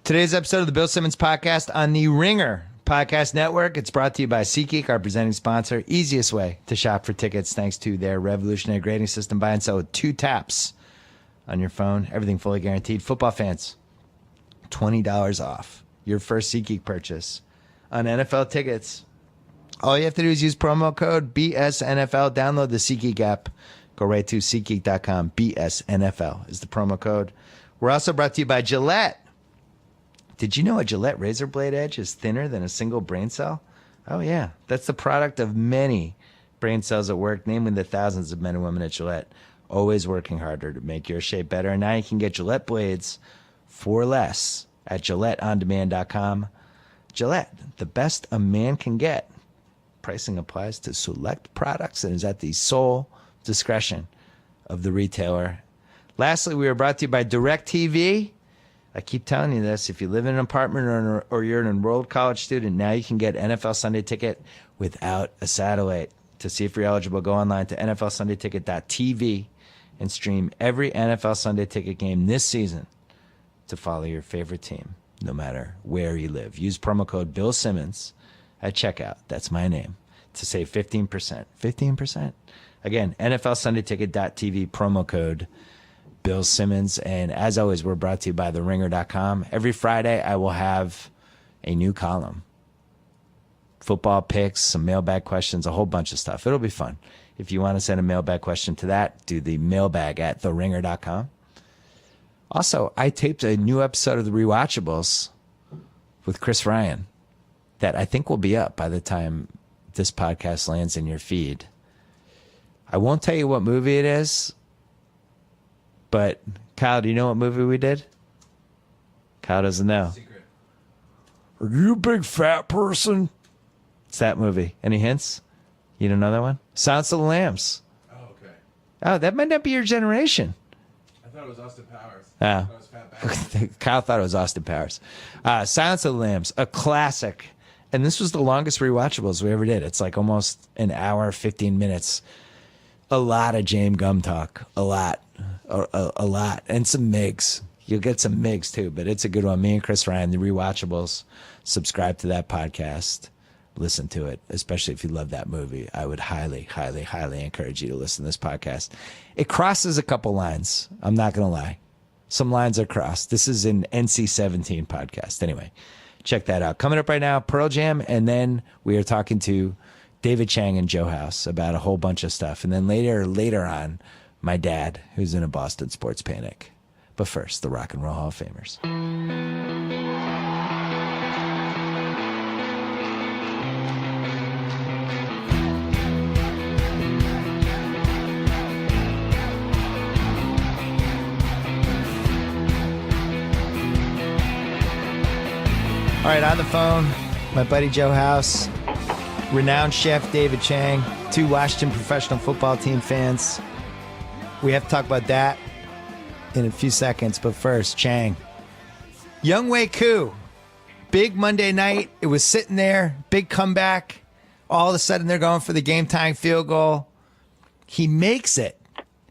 Today's episode of the Bill Simmons Podcast on the Ringer Podcast Network. It's brought to you by SeatGeek, our presenting sponsor. Easiest way to shop for tickets thanks to their revolutionary grading system. Buy and sell with 2 taps on your phone. Everything fully guaranteed. Football fans, $20 off your first SeatGeek purchase on NFL tickets. All you have to do is use promo code BSNFL. Download the SeatGeek app. Go right to SeatGeek.com. BSNFL is the promo code. We're also brought to you by Gillette. Did you know a Gillette razor blade edge is thinner than a single brain cell? Oh, yeah. That's the product of many brain cells at work, namely the thousands of men and women at Gillette, always working harder to make your shape better. And now you can get Gillette blades for less at GilletteOnDemand.com. Gillette, the best a man can get. Pricing applies to select products and is at the sole discretion of the retailer. Lastly, we are brought to you by DirecTV. I keep telling you this. If you live in an apartment or you're an enrolled college student, now you can get NFL Sunday Ticket without a satellite. To see if you're eligible, go online to NFLSundayTicket.tv and stream every NFL Sunday Ticket game this season to follow your favorite team, no matter where you live. Use promo code Bill Simmons at checkout. That's my name. To save 15%. 15%. Again, NFLSundayTicket.tv, promo code Bill Simmons. And as always, we're brought to you by TheRinger.com. Every Friday, I will have a new column. Football picks, some mailbag questions, a whole bunch of stuff. It'll be fun. If you want to send a mailbag question to that, do the mailbag at TheRinger.com. Also, I taped a new episode of The Rewatchables with Chris Ryan that I think will be up by the time this podcast lands in your feed. I won't tell you what movie it is, but Kyle, do you know what movie we did? Kyle doesn't know. Secret. Are you a big fat person? It's that movie. Any hints? You don't know that one? Silence of the Lambs. Oh, okay. Oh, that might not be your generation. I thought it was Austin Powers. Oh. I thought it was Fat Bastard. Kyle thought it was Austin Powers. Silence of the Lambs, a classic. And this was the longest rewatchables we ever did. It's like almost an hour, 15 minutes. A lot of James Gum talk. A lot. A lot. And some MIGs. You'll get some MIGs too, but it's a good one. Me and Chris Ryan, the Rewatchables. Subscribe to that podcast. Listen to it, especially if you love that movie. I would highly, highly, highly encourage you to listen to this podcast. It crosses a couple lines. I'm not going to lie. Some lines are crossed. This is an NC-17 podcast. Anyway, check that out. Coming up right now, Pearl Jam, and then we are talking to David Chang and Joe House about a whole bunch of stuff. And then later on, my dad, who's in a Boston sports panic. But first, the Rock and Roll Hall of Famers. All right, on the phone, my buddy Joe House, renowned chef David Chang, 2 Washington professional football team fans. We have to talk about that in a few seconds, but first, Chang. Younghoe Koo, big Monday night. It was sitting there, big comeback. All of a sudden, they're going for the game-tying field goal. He makes it.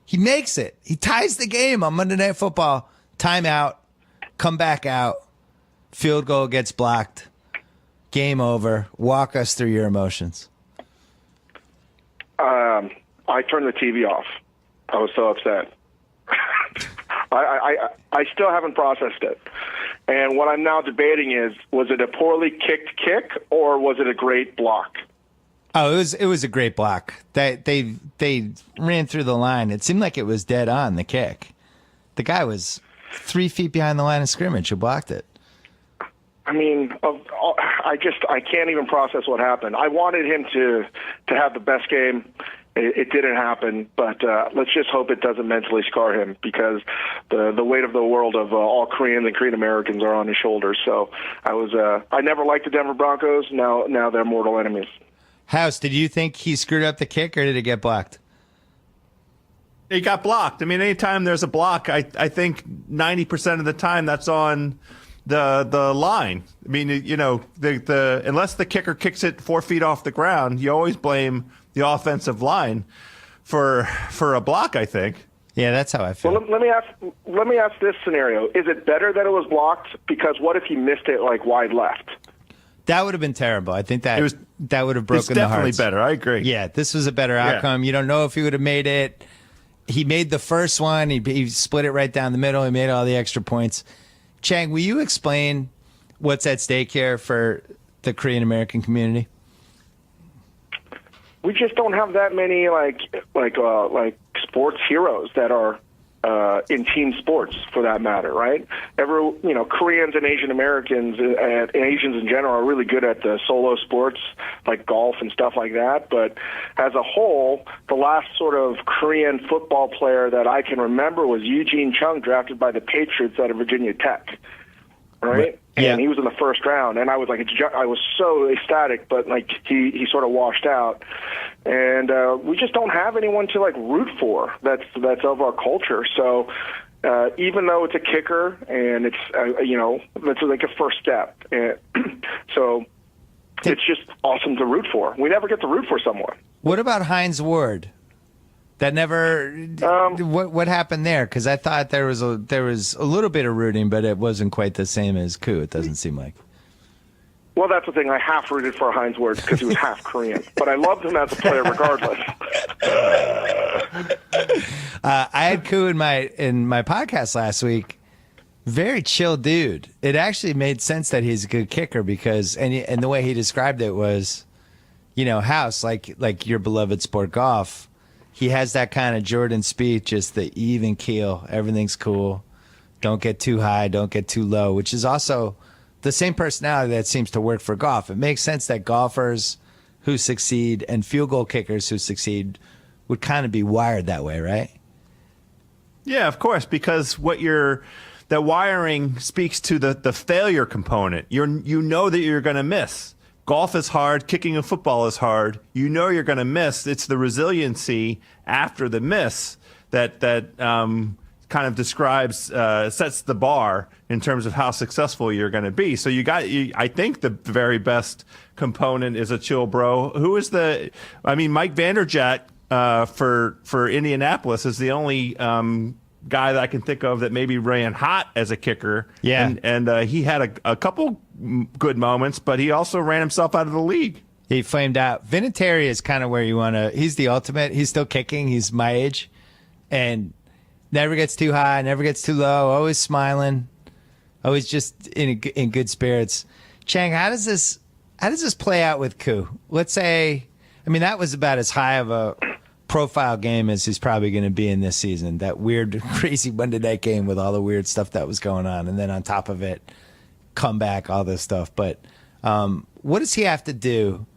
He makes it. He ties the game on Monday Night Football. Timeout, come back out. Field goal gets blocked. Game over. Walk us through your emotions. I turned the TV off. I was so upset. I still haven't processed it. And what I'm now debating is, was it a poorly kicked kick or was it a great block? Oh, it was a great block. They ran through the line. It seemed like it was dead on, the kick. The guy was 3 feet behind the line of scrimmage who blocked it. I mean, I can't even process what happened. I wanted him to have the best game. It didn't happen, but let's just hope it doesn't mentally scar him, because the weight of the world of all Koreans and Korean Americans are on his shoulders. So I never liked the Denver Broncos. Now they're mortal enemies. House, did you think he screwed up the kick, or did it get blocked? It got blocked. I mean, anytime there's a block, I think 90% of the time that's on the line. I mean, you know, the unless the kicker kicks it 4 feet off the ground, you always blame the offensive line for a block, I think. Yeah, that's how I feel. Well, let me ask this scenario: is it better that it was blocked? Because what if he missed it like wide left? That would have been terrible. I think that would have broken It's the definitely hearts. better. I agree. Yeah, this was a better outcome. You don't know if he would have made it. He made the first one. He split it right down the middle. He made all the extra points. Chang, will you explain what's at stake here for the Korean American community? We just don't have that many like sports heroes that are in team sports, for that matter, right? Koreans and Asian Americans and Asians in general are really good at the solo sports like golf and stuff like that. But as a whole, the last sort of Korean football player that I can remember was Eugene Chung, drafted by the Patriots out of Virginia Tech, right? Yeah. And he was in the first round, and I was so ecstatic, but like he sort of washed out, and we just don't have anyone to like root for. That's of our culture. So even though it's a kicker and it's that's like a first step, and so it's just awesome to root for. We never get to root for someone. What about Heinz Ward? That never. What happened there? Because I thought there was a little bit of rooting, but it wasn't quite the same as Koo. It doesn't seem like. Well, that's the thing. I half rooted for Heinz Ward because he was half Korean, but I loved him as a player regardless. I had Koo in my podcast last week. Very chill dude. It actually made sense that he's a good kicker because and the way he described it was, House like your beloved sport golf. He has that kind of Jordan speed, just the even keel. Everything's cool. Don't get too high. Don't get too low, which is also the same personality that seems to work for golf. It makes sense that golfers who succeed and field goal kickers who succeed would kind of be wired that way, right? Yeah, of course, because that wiring speaks to the failure component. You know that you're going to miss. Golf is hard. Kicking a football is hard. You know you're going to miss. It's the resiliency after the miss that kind of describes, sets the bar in terms of how successful you're going to be. So I think the very best component is a chill bro. Who is Mike Vanderjagt for Indianapolis is the only guy that I can think of that maybe ran hot as a kicker. Yeah. And he had a couple good moments, but he also ran himself out of the league. He flamed out. Vinatieri is kind of where you want to. He's the ultimate. He's still kicking. He's my age, and never gets too high, never gets too low. Always smiling, always just in good spirits. Chang, how does this play out with Koo? Let's say, that was about as high of a profile game as he's probably going to be in this season. That weird, crazy Monday night game with all the weird stuff that was going on, and then on top of it, comeback, all this stuff. But what does he have to do?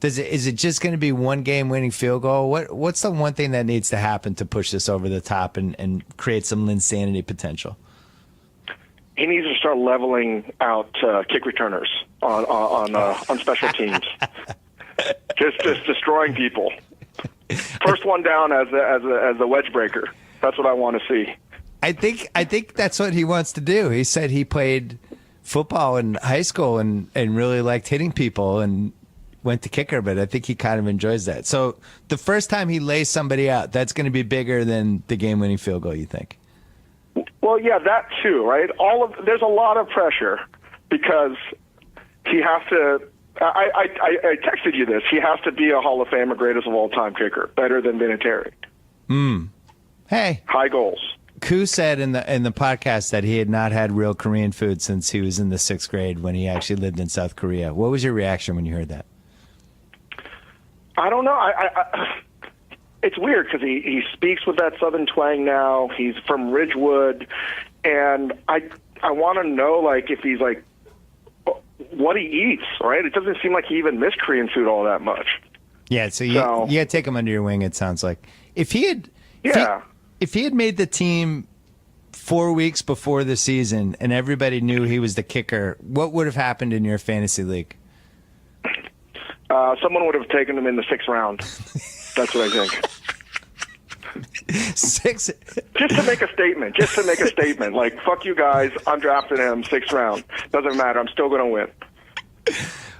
Is it just going to be one game winning field goal? What's the one thing that needs to happen to push this over the top and create some Linsanity potential? He needs to start leveling out kick returners on special teams. just destroying people. First one down as a wedge breaker. That's what I want to see. I think that's what he wants to do. He said he played football in high school and really liked hitting people and went to kicker, but I think he kind of enjoys that. So the first time he lays somebody out, that's going to be bigger than the game-winning field goal, you think? Well, yeah, that too, right? There's a lot of pressure because he has to. I texted you this. He has to be a Hall of Famer, greatest of all time kicker, better than Vinatieri. Hey, high goals. Koo said in the podcast that he had not had real Korean food since he was in the 6th grade when he actually lived in South Korea. What was your reaction when you heard that? I don't know. It's weird because he speaks with that Southern twang now. He's from Ridgewood, and I want to know like if he's like what he eats. Right? It doesn't seem like he even missed Korean food all that much. Yeah. So you got to take him under your wing. It sounds like if he had made the team 4 weeks before the season and everybody knew he was the kicker, what would have happened in your fantasy league? Someone would have taken him in the 6th round. That's what I think. 6? Just to make a statement. Like, fuck you guys. I'm drafting him 6th round. Doesn't matter. I'm still going to win.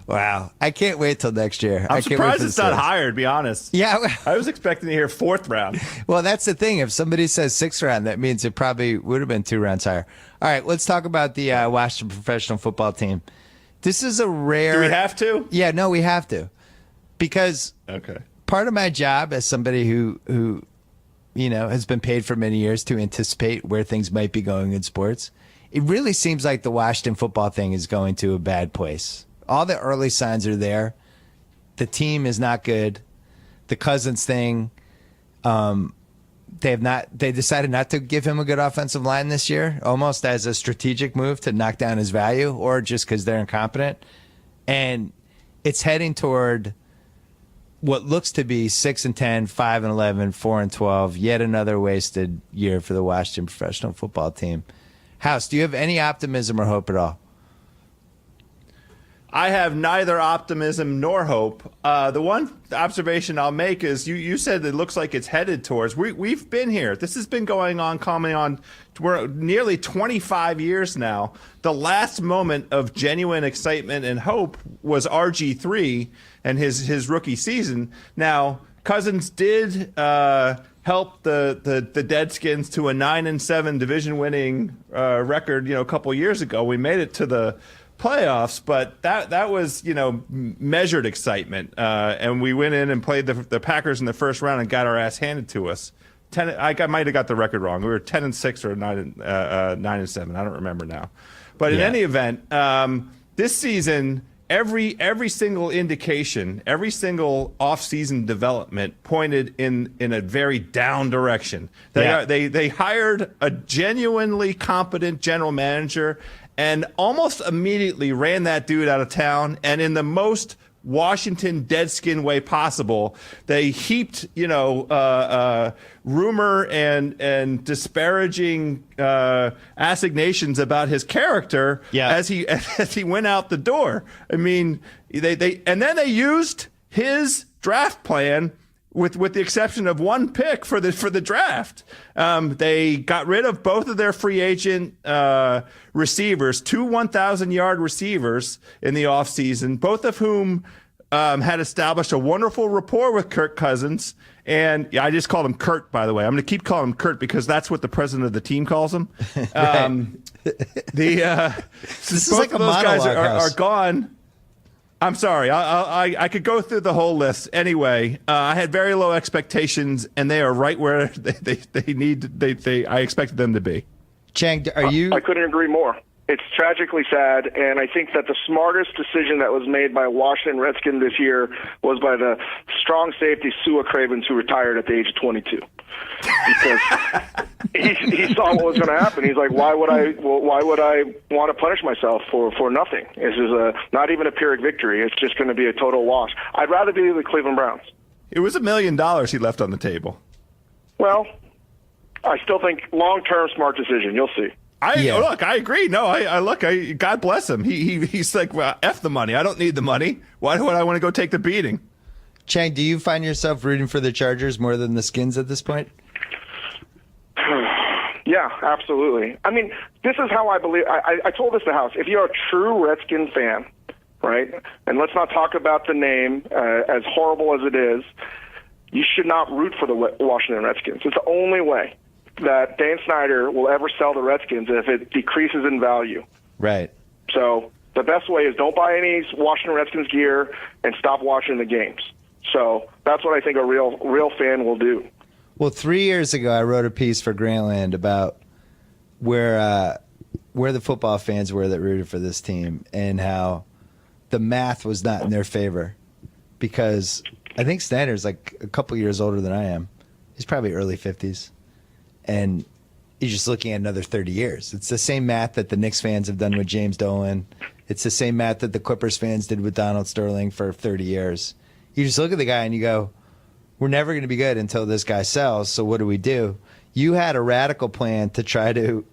Wow. I can't wait till next year. I'm I can't wait surprised for it's the not Steelers. higher, to be honest. Yeah. I was expecting to hear 4th round. Well, that's the thing. If somebody says 6th round, that means it probably would have been 2 rounds higher. All right, let's talk about the Washington professional football team. This is a rare. Do we have to? Yeah, no, we have to, because Okay. part of my job as somebody who has been paid for many years to anticipate where things might be going in sports. It really seems like the Washington football thing is going to a bad place. All the early signs are there. The team is not good. The Cousins thing, they decided not to give him a good offensive line this year, almost as a strategic move to knock down his value, or just because they're incompetent. And it's heading toward what looks to be 6-10, 5-11, 4-12, yet another wasted year for the Washington professional football team. House, do you have any optimism or hope at all? I have neither optimism nor hope. The one observation I'll make is you said it looks like it's headed towards. We've been here. This has been going on, coming on. We're nearly 25 years now. The last moment of genuine excitement and hope was RG3 and his rookie season. Now, Cousins did help the Deadskins to a 9-7 division-winning record. A couple years ago, we made it to the playoffs, but that was measured excitement, and we went in and played the Packers in the first round and got our ass handed to us. I might have got the record wrong. We were 10-6 or 9-7. I don't remember now. But in any event, this season, every single indication, every single off-season development pointed in a very down direction. They hired a genuinely competent general manager and almost immediately ran that dude out of town. And in the most Washington Deadskin way possible, they heaped, rumor and disparaging assignations about his character as he went out the door. I mean, they used his draft plan. With the exception of one pick for the draft, they got rid of both of their free agent receivers, 2 1,000-yard receivers in the offseason, both of whom had established a wonderful rapport with Kirk Cousins. And I just called him Kurt, by the way. I'm going to keep calling him Kurt because that's what the president of the team calls him. This is like a those guys monologue are house. gone. I'm sorry. I could go through the whole list. Anyway, I had very low expectations, and they are right where I expected them to be. Chang, are you? I couldn't agree more. It's tragically sad, and I think that the smartest decision that was made by Washington Redskins this year was by the strong safety Sua Cravens, who retired at the age of 22. Because he saw what was going to happen. He's like, why would I want to punish myself for nothing? This is not even a Pyrrhic victory. It's just going to be a total wash. I'd rather be the Cleveland Browns. It was $1 million he left on the table. Well, I still think long-term smart decision. You'll see. Look, I agree. No, God bless him. He's like, well, F the money. I don't need the money. Why would I want to go take the beating? Chang, do you find yourself rooting for the Chargers more than the Skins at this point? Yeah, absolutely. I mean, this is how I believe. I told this to House. If you're a true Redskin fan, right, and let's not talk about the name, as horrible as it is, you should not root for the Washington Redskins. It's the only way that Dan Snyder will ever sell the Redskins if it decreases in value. Right. So the best way is don't buy any Washington Redskins gear and stop watching the games. So that's what I think a real fan will do. Well, 3 years ago, I wrote a piece for Grantland about where the football fans were that rooted for this team and how the math was not in their favor, because I think Snyder's like a couple years older than I am. He's probably early 50s. And he's just looking at another 30 years. It's the same math that the Knicks fans have done with James Dolan. It's the same math that the Clippers fans did with Donald Sterling for 30 years. You just look at the guy and you go, we're never going to be good until this guy sells, so what do? You had a radical plan to try to,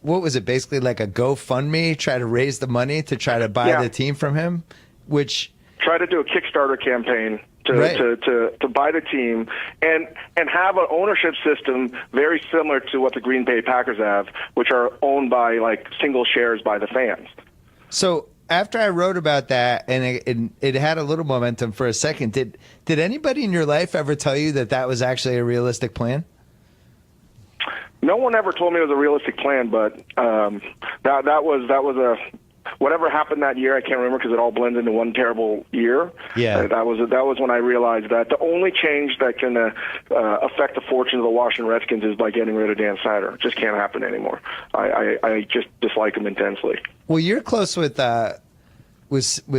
what was it, basically like a GoFundMe, try to raise the money to try to buy the team from him, which... Try to do a Kickstarter campaign to buy the team and have an ownership system very similar to what the Green Bay Packers have, which are owned by like single shares by the fans. So after I wrote about that, and it had a little momentum for a second, did anybody in your life ever tell you that that was actually a realistic plan? No one ever told me it was a realistic plan, but that was a whatever happened that year. I can't remember because it all blends into one terrible year. Yeah, that was when I realized that the only change that can affect the fortune of the Washington Redskins is by getting rid of Dan Snyder. It just can't happen anymore. I just dislike him intensely. Well, you're close with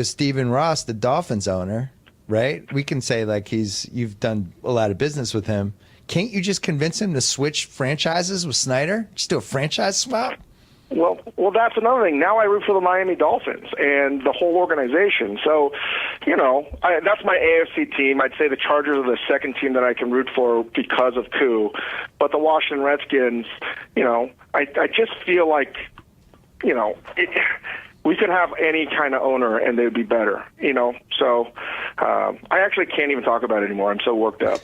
Stephen Ross, the Dolphins owner, right? We can say like you've done a lot of business with him. Can't you just convince him to switch franchises with Snyder? Just do a franchise swap? Well, that's another thing. Now I root for the Miami Dolphins and the whole organization. So, that's my AFC team. I'd say the Chargers are the second team that I can root for because of Koo. But the Washington Redskins, I just feel like, we could have any kind of owner and they'd be better, So I actually can't even talk about it anymore. I'm so worked up.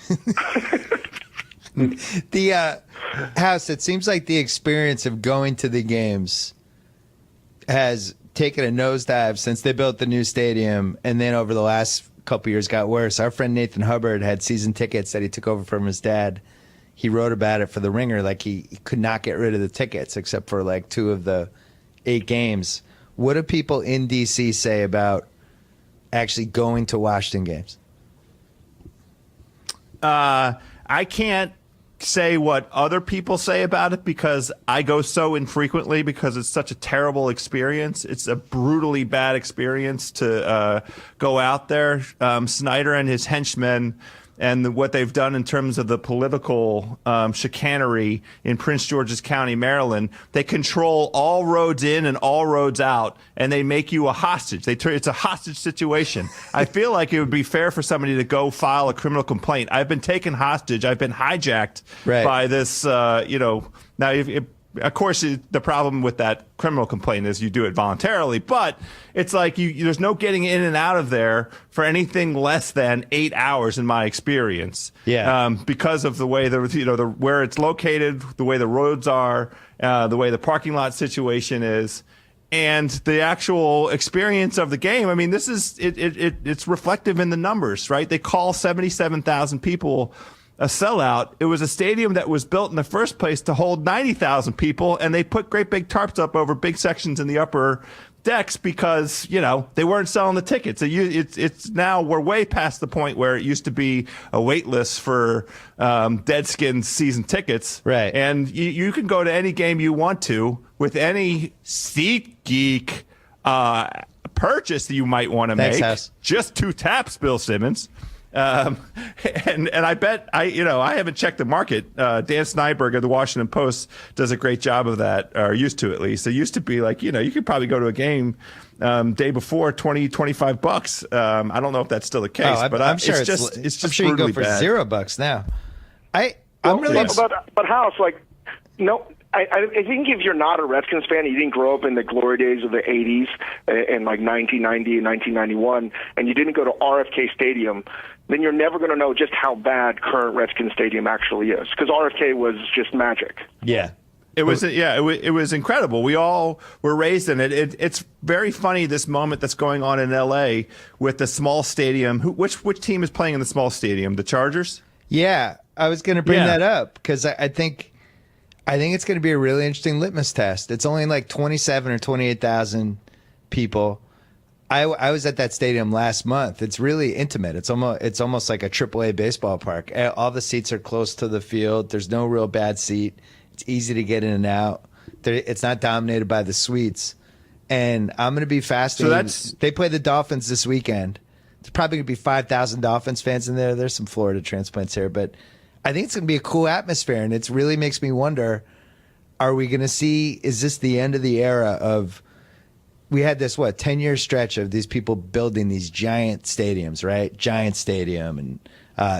The House, it seems like the experience of going to the games has taken a nosedive since they built the new stadium, and then over the last couple years got worse. Our friend Nathan Hubbard had season tickets that he took over from his dad. He wrote about it for The Ringer, like he could not get rid of the tickets except for like 2 of the 8 games. What do people in D.C. say about actually going to Washington games? I can't say what other people say about it because I go so infrequently because it's such a terrible experience. It's a brutally bad experience to go out there. Snyder and his henchmen and what they've done in terms of the political chicanery in Prince George's County, Maryland, they control all roads in and all roads out, and they make you a hostage. It's a hostage situation. I feel like it would be fair for somebody to go file a criminal complaint. I've been taken hostage. I've been hijacked by this, Now, of course, the problem with that criminal complaint is you do it voluntarily, but it's like there's no getting in and out of there for anything less than 8 hours, in my experience. Yeah. Because of the way where it's located, the way the roads are, the way the parking lot situation is, and the actual experience of the game. I mean, this is it's reflective in the numbers, right? They call 77,000 people a sellout. It was a stadium that was built in the first place to hold 90,000 people, and they put great big tarps up over big sections in the upper decks because, they weren't selling the tickets. It's now we're way past the point where it used to be a wait list for Deadskins season tickets. Right. And you can go to any game you want to with any SeatGeek purchase that you might want to make. House. Just 2 taps, Bill Simmons. And I bet I haven't checked the market. Dan Snyberg of the Washington Post does a great job of that, or used to at least. It used to be like, you could probably go to a game day before $20-25. I don't know if that's still the case, but I'm sure it's just I'm sure you can go for bad. $0 now. I'm really but House, no. I think if you're not a Redskins fan, you didn't grow up in the glory days of the 80s and like 1990 and 1991, and you didn't go to RFK Stadium, then you're never going to know just how bad current Redskins Stadium actually is, because RFK was just magic. Yeah. It was incredible. We all were raised in it. It's very funny, this moment that's going on in L.A. with the small stadium. Which team is playing in the small stadium? The Chargers? Yeah, I was going to bring that up because I think it's going to be a really interesting litmus test. It's only like 27 or 28,000 people. I was at that stadium last month. It's really intimate. It's almost like a AAA baseball park. All the seats are close to the field. There's no real bad seat. It's easy to get in and out. It's not dominated by the suites. And I'm going to be fascinated. They play the Dolphins this weekend. There's probably going to be 5,000 Dolphins fans in there. There's some Florida transplants here, but I think it's going to be a cool atmosphere, and it really makes me wonder, are we going to see, is this the end of the era of, we had this, 10-year stretch of these people building these giant stadiums, right? Giant Stadium and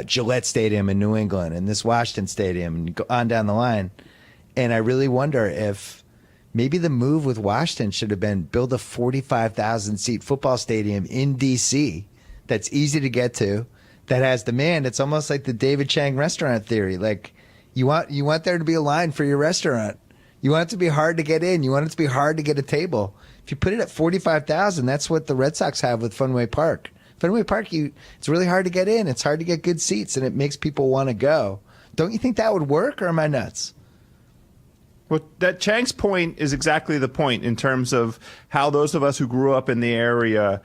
Gillette Stadium in New England and this Washington Stadium and go on down the line. And I really wonder if maybe the move with Washington should have been build a 45,000-seat football stadium in D.C. that's easy to get to, that has demand. It's almost like the David Chang restaurant theory. Like you want there to be a line for your restaurant You want it to be hard to get in. You want it to be hard to get a table. If you put it at 45,000, that's what the Red Sox have with Fenway Park. Fenway Park, it's really hard to get in. It's hard to get good seats, and it makes people want to go. Don't you think that would work, or am I nuts? Well, that Chang's point is exactly the point in terms of how those of us who grew up in the area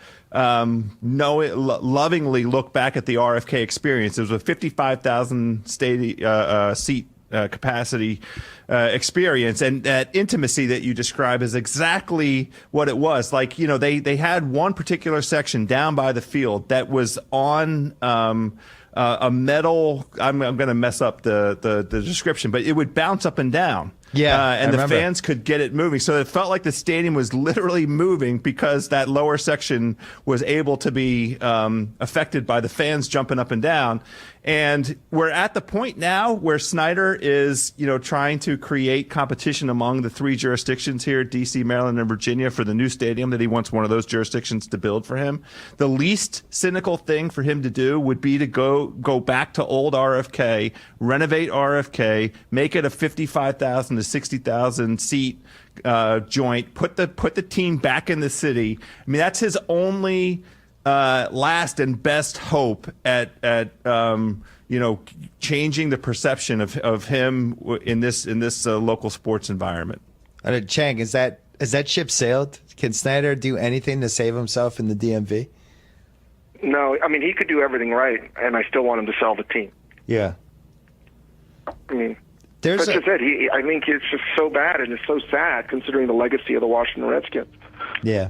lovingly look back at the RFK experience. It was a 55,000 seat capacity experience, and that intimacy that you describe is exactly what it was. Like, you know, they had one particular section down by the field that was on a metal. I'm going to mess up the description, but it would bounce up and down. Yeah, and the fans could get it moving. So it felt like the stadium was literally moving because that lower section was able to be affected by the fans jumping up and down. And we're at the point now where Snyder is, you know, trying to create competition among the three jurisdictions here, D.C., Maryland, and Virginia, for the new stadium that he wants one of those jurisdictions to build for him. The least cynical thing for him to do would be to go back to old RFK, renovate RFK, make it a 55,000 to 60,000 seat joint, put the team back in the city. I mean, that's his only last and best hope at you know, changing the perception of him in this local sports environment. Chang, is that ship sailed? Can Snyder do anything to save himself in the DMV? No, I mean, he could do everything right, and I still want him to sell the team. Yeah. I mean, that's just it. I think it's just so bad, and it's so sad considering the legacy of the Washington Redskins. Yeah.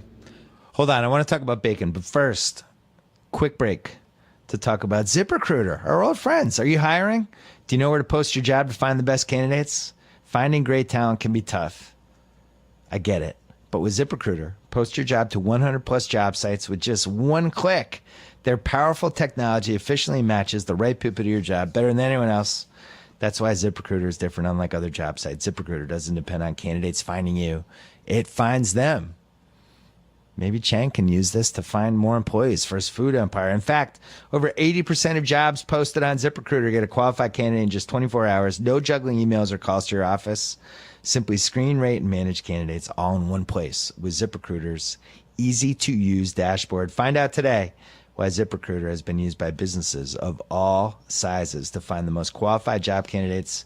Hold on, I want to talk about bacon, but first, quick break to talk about ZipRecruiter, our old friends. Are you hiring? Do you know where to post your job to find the best candidates? Finding great talent can be tough. I get it. But with ZipRecruiter, post your job to 100 plus job sites with just one click. Their powerful technology efficiently matches the right people to your job better than anyone else. That's why ZipRecruiter is different, unlike other job sites. ZipRecruiter doesn't depend on candidates finding you. It finds them. Maybe Chang can use this to find more employees for his food empire. In fact, over 80% of jobs posted on ZipRecruiter get a qualified candidate in just 24 hours. No juggling emails or calls to your office. Simply screen, rate, and manage candidates all in one place with ZipRecruiter's easy-to-use dashboard. Find out today why ZipRecruiter has been used by businesses of all sizes to find the most qualified job candidates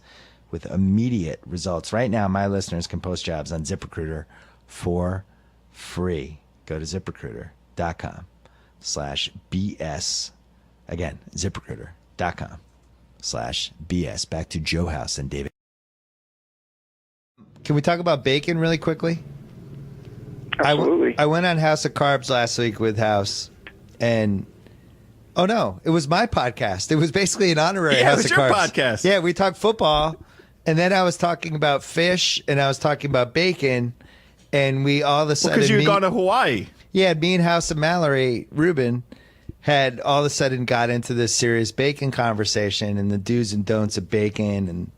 with immediate results. Right now, my listeners can post jobs on ZipRecruiter for free. Go to ZipRecruiter.com/BS. Again, ZipRecruiter.com/BS. Back to Joe House and David. Can we talk about bacon really quickly? Absolutely. I went on House of Carbs last week with House, and oh no, it was my podcast. It was basically an honorary House of Carbs. Yeah, it was your podcast. Yeah, we talked football, and then I was talking about fish, and I was talking about bacon. And we all of a sudden... Because you'd gone to Hawaii. Yeah, me and House of Mallory, Rubin, had all of a sudden got into this serious bacon conversation and the do's and don'ts of bacon and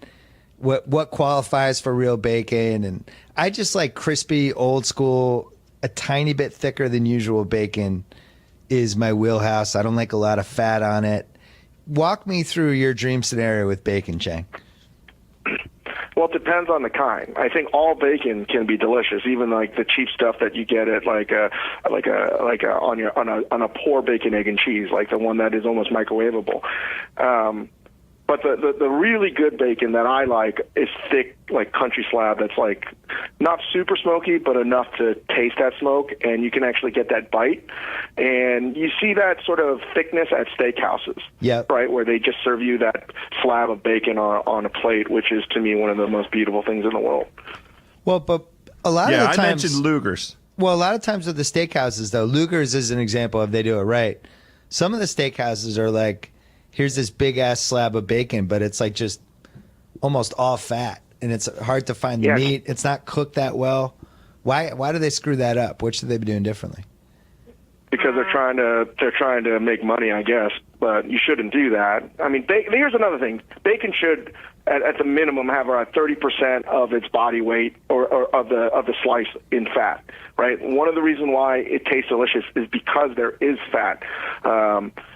what qualifies for real bacon. And I just like crispy, old school, a tiny bit thicker than usual bacon is my wheelhouse. I don't like a lot of fat on it. Walk me through your dream scenario with bacon, Chang. Well, it depends on the kind. I think all bacon can be delicious, even like the cheap stuff that you get at on a poor bacon, egg, and cheese, like the one that is almost microwavable. But the really good bacon that I like is thick, like country slab that's like not super smoky, but enough to taste that smoke, and you can actually get that bite. And you see that sort of thickness at steakhouses, right, where they just serve you that slab of bacon on a plate, which is, to me, one of the most beautiful things in the world. Well, but a lot of the times... I mentioned Luger's. Well, a lot of times with the steakhouses, though, Luger's is an example if they do it right. Some of the steakhouses are like, here's this big-ass slab of bacon, but it's like just almost all fat, and it's hard to find the meat. It's not cooked that well. Why do they screw that up? What should they be doing differently? Because they're trying to make money, I guess, but you shouldn't do that. I mean, here's another thing. Bacon should, at the minimum, have around 30% of its body weight or of the slice in fat, right? One of the reasons why it tastes delicious is because there is fat.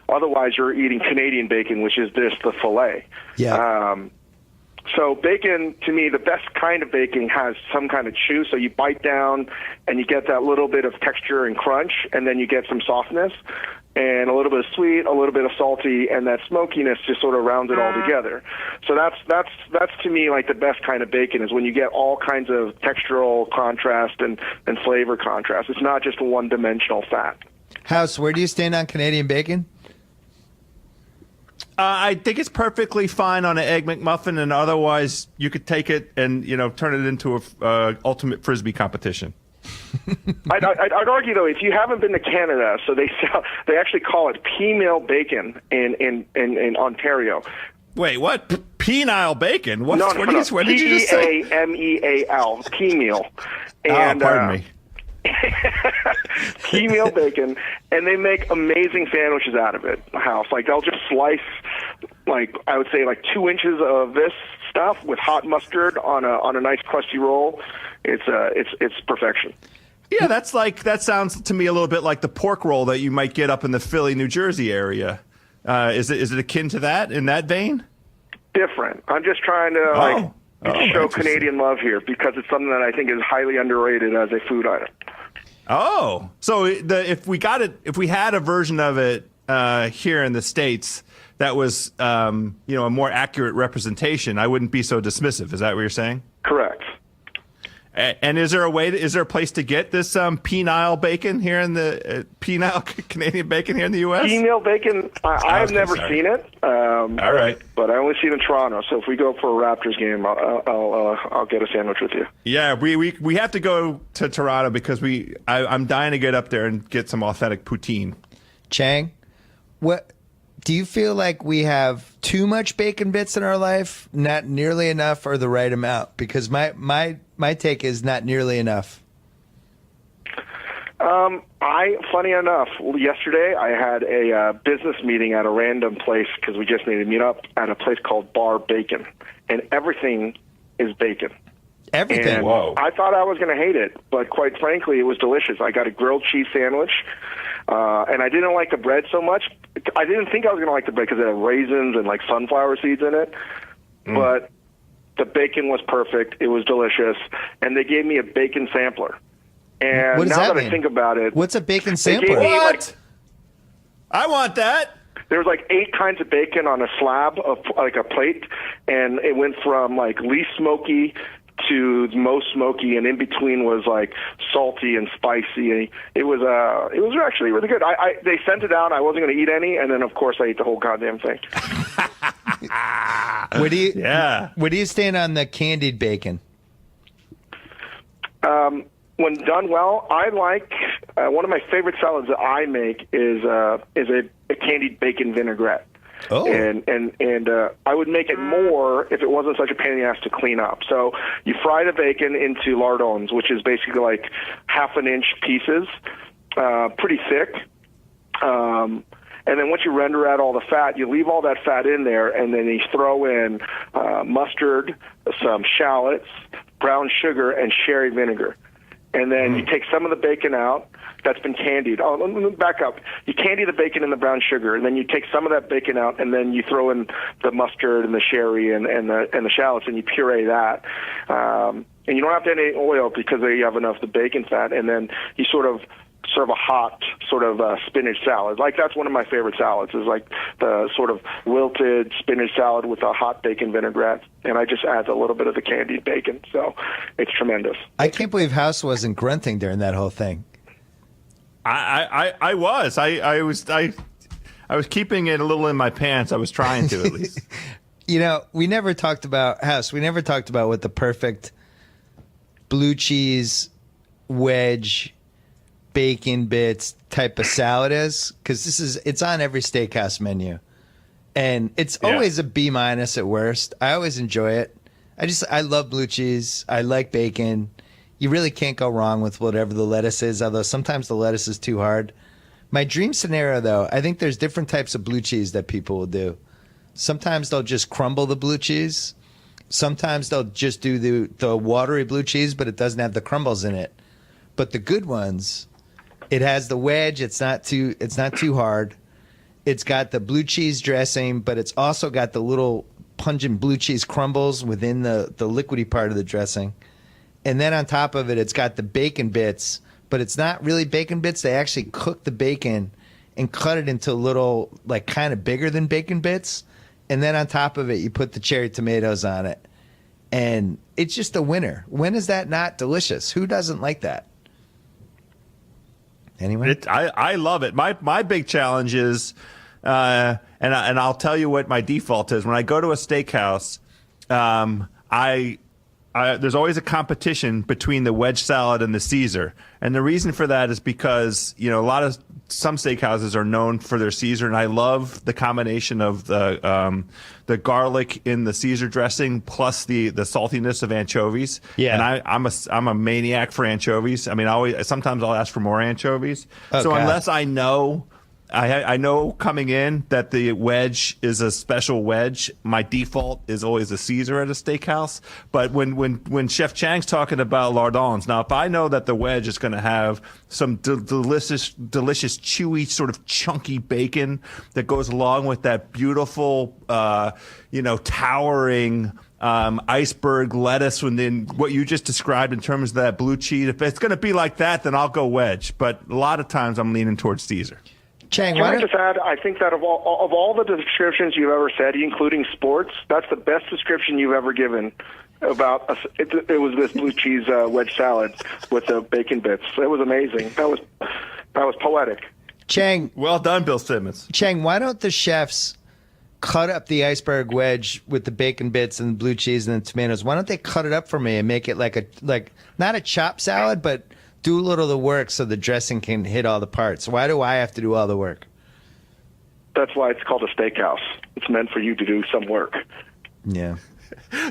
Otherwise, you're eating Canadian bacon, which is just the filet. Yeah. So bacon, to me, the best kind of bacon has some kind of chew. So you bite down and you get that little bit of texture and crunch, and then you get some softness and a little bit of sweet, a little bit of salty, and that smokiness just sort of rounds it all together. So that's to me like the best kind of bacon is when you get all kinds of textural contrast and flavor contrast. It's not just a one-dimensional fat. House, where do you stand on Canadian bacon? I think it's perfectly fine on an Egg McMuffin, and otherwise you could take it and turn it into a ultimate frisbee competition. I'd argue though, if you haven't been to Canada, so they actually call it pea-meal bacon in Ontario. Wait, what? Penile bacon? What? No, What did you just say? P-E-A-M-E-A-L, pea-meal. And, pardon me. Pea-meal bacon, and they make amazing sandwiches out of it. House, like they'll just slice, like I would say, like 2 inches of this stuff with hot mustard on a nice crusty roll. It's perfection. Yeah, that sounds to me a little bit like the pork roll that you might get up in the Philly, New Jersey area. Is it akin to that in that vein? Different. I'm just trying to show Canadian love here because it's something that I think is highly underrated as a food item. Oh, so if we had a version of it here in the States that was a more accurate representation, I wouldn't be so dismissive. Is that what you're saying? Correct. And is there a place to get this penile bacon here in the penile Canadian bacon here in the U.S.? Pea-meal bacon, I've never seen it. All right, but I only see it in Toronto. So if we go for a Raptors game, I'll get a sandwich with you. Yeah, we have to go to Toronto because I'm dying to get up there and get some authentic poutine. Chang, what do you feel like we have too much bacon bits in our life, not nearly enough, or the right amount? Because my take is not nearly enough. Funny enough, yesterday I had a business meeting at a random place because we just needed to meet up at a place called Bar Bacon, and everything is bacon. Everything. And Whoa. I thought I was going to hate it, but quite frankly, it was delicious. I got a grilled cheese sandwich, and I didn't like the bread so much. I didn't think I was going to like the bread because it had raisins and like sunflower seeds in it, but the bacon was perfect. It was delicious, and they gave me a bacon sampler. And What does now that that mean? I think about it, What's a bacon they sampler? gave me, What? I want that. there was like 8 kinds of bacon on a slab of like a plate, and it went from like least smoky to most smoky, and in between was like salty and spicy. It was actually really good. They sent it out. I wasn't going to eat any, and then of course I ate the whole goddamn thing. Where do you stand on the candied bacon? When done well, I like one of my favorite salads that I make is a candied bacon vinaigrette. Oh. And I would make it more if it wasn't such a pain in the ass to clean up. So you fry the bacon into lardons, which is basically like 1/2 inch pieces, pretty thick. And then once you render out all the fat, you leave all that fat in there, and then you throw in mustard, some shallots, brown sugar, and sherry vinegar. And then you take some of the bacon out that's been candied. Oh, let me back up. You candy the bacon and the brown sugar, and then you take some of that bacon out, and then you throw in the mustard and the sherry and the shallots, and you puree that. And you don't have to add any oil because you have enough of the bacon fat, and then you sort of serve a hot sort of spinach salad. Like that's one of my favorite salads is like the sort of wilted spinach salad with a hot bacon vinaigrette, and I just add a little bit of the candied bacon, so it's tremendous. I can't believe House wasn't grunting during that whole thing. I was keeping it a little in my pants. I was trying to at least. We never talked about House. We never talked about what the perfect blue cheese wedge bacon bits type of salad is, because it's on every steakhouse menu, and it's always a B- at worst. I always enjoy it. I love blue cheese. I like bacon. You really can't go wrong with whatever the lettuce is, although sometimes the lettuce is too hard. My dream scenario, though, I think there's different types of blue cheese that people will do. Sometimes they'll just crumble the blue cheese. Sometimes they'll just do the watery blue cheese, but it doesn't have the crumbles in it. But the good ones, it has the wedge. It's not too hard. It's got the blue cheese dressing, but it's also got the little pungent blue cheese crumbles within the liquidy part of the dressing. And then on top of it, it's got the bacon bits, but it's not really bacon bits. They actually cook the bacon and cut it into little, like, kind of bigger than bacon bits. And then on top of it, you put the cherry tomatoes on it. And it's just a winner. When is that not delicious? Who doesn't like that? Anyone? I love it. My big challenge is, and I'll tell you what my default is. When I go to a steakhouse, there's always a competition between the wedge salad and the Caesar. And the reason for that is because, some steakhouses are known for their Caesar, and I love the combination of the garlic in the Caesar dressing plus the saltiness of anchovies. Yeah. And I'm a maniac for anchovies. I mean, sometimes I'll ask for more anchovies. Oh, so God. unless I know coming in that the wedge is a special wedge, my default is always a Caesar at a steakhouse. But when Chef Chang's talking about lardons, now if I know that the wedge is going to have some delicious, chewy, sort of chunky bacon that goes along with that beautiful, towering iceberg lettuce, within what you just described in terms of that blue cheese, if it's going to be like that, then I'll go wedge. But a lot of times I'm leaning towards Caesar. Chang, Can I just add, I think that of all the descriptions you've ever said, including sports, that's the best description you've ever given about it was this blue cheese wedge salad with the bacon bits. It was amazing. That was poetic. Chang, Well done, Bill Simmons. Chang, why don't the chefs cut up the iceberg wedge with the bacon bits and the blue cheese and the tomatoes? Why don't they cut it up for me and make it like not a chopped salad, but do a little of the work so the dressing can hit all the parts? Why do I have to do all the work? That's why it's called a steakhouse. It's meant for you to do some work. Yeah.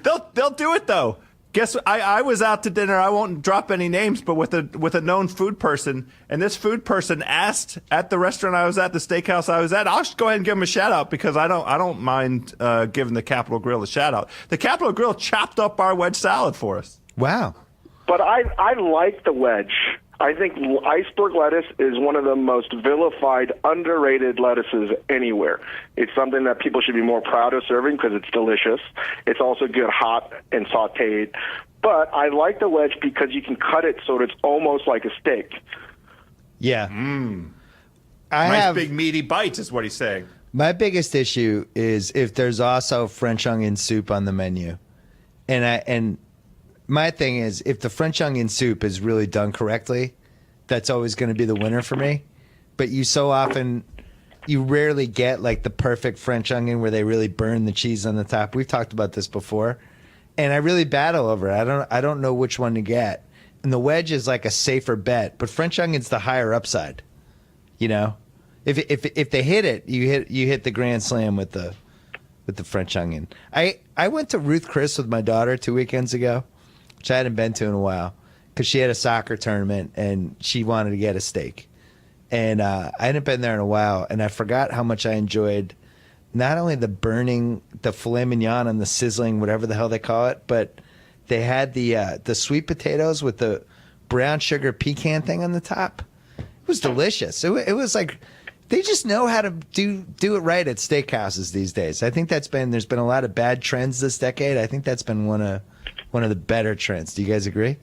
They'll do it though. Guess I was out to dinner. I won't drop any names, but with a known food person, and this food person asked at the restaurant I was at, the steakhouse I was at. I'll just go ahead and give him a shout out because I don't mind giving the Capitol Grill a shout out. The Capitol Grill chopped up our wedge salad for us. Wow. But I like the wedge. I think iceberg lettuce is one of the most vilified, underrated lettuces anywhere. It's something that people should be more proud of serving because it's delicious. It's also good hot and sautéed. But I like the wedge because you can cut it so that it's almost like a steak. Yeah. Nice big meaty bites is what he's saying. My biggest issue is if there's also French onion soup on the menu. And my thing is, if the French onion soup is really done correctly, that's always going to be the winner for me. But you rarely get like the perfect French onion where they really burn the cheese on the top. We've talked about this before, and I really battle over it. I don't know which one to get. And the wedge is like a safer bet, but French onion's the higher upside. If they hit it, you hit the grand slam with the French onion. I went to Ruth Chris with my daughter 2 weekends ago, which I hadn't been to in a while, because she had a soccer tournament and she wanted to get a steak. And I hadn't been there in a while, and I forgot how much I enjoyed not only the burning, the filet mignon and the sizzling, whatever the hell they call it, but they had the sweet potatoes with the brown sugar pecan thing on the top. It was delicious. It was like they just know how to do it right at steakhouses these days. I think there's been a lot of bad trends this decade. I think that's been one of the better trends. Do you guys agree?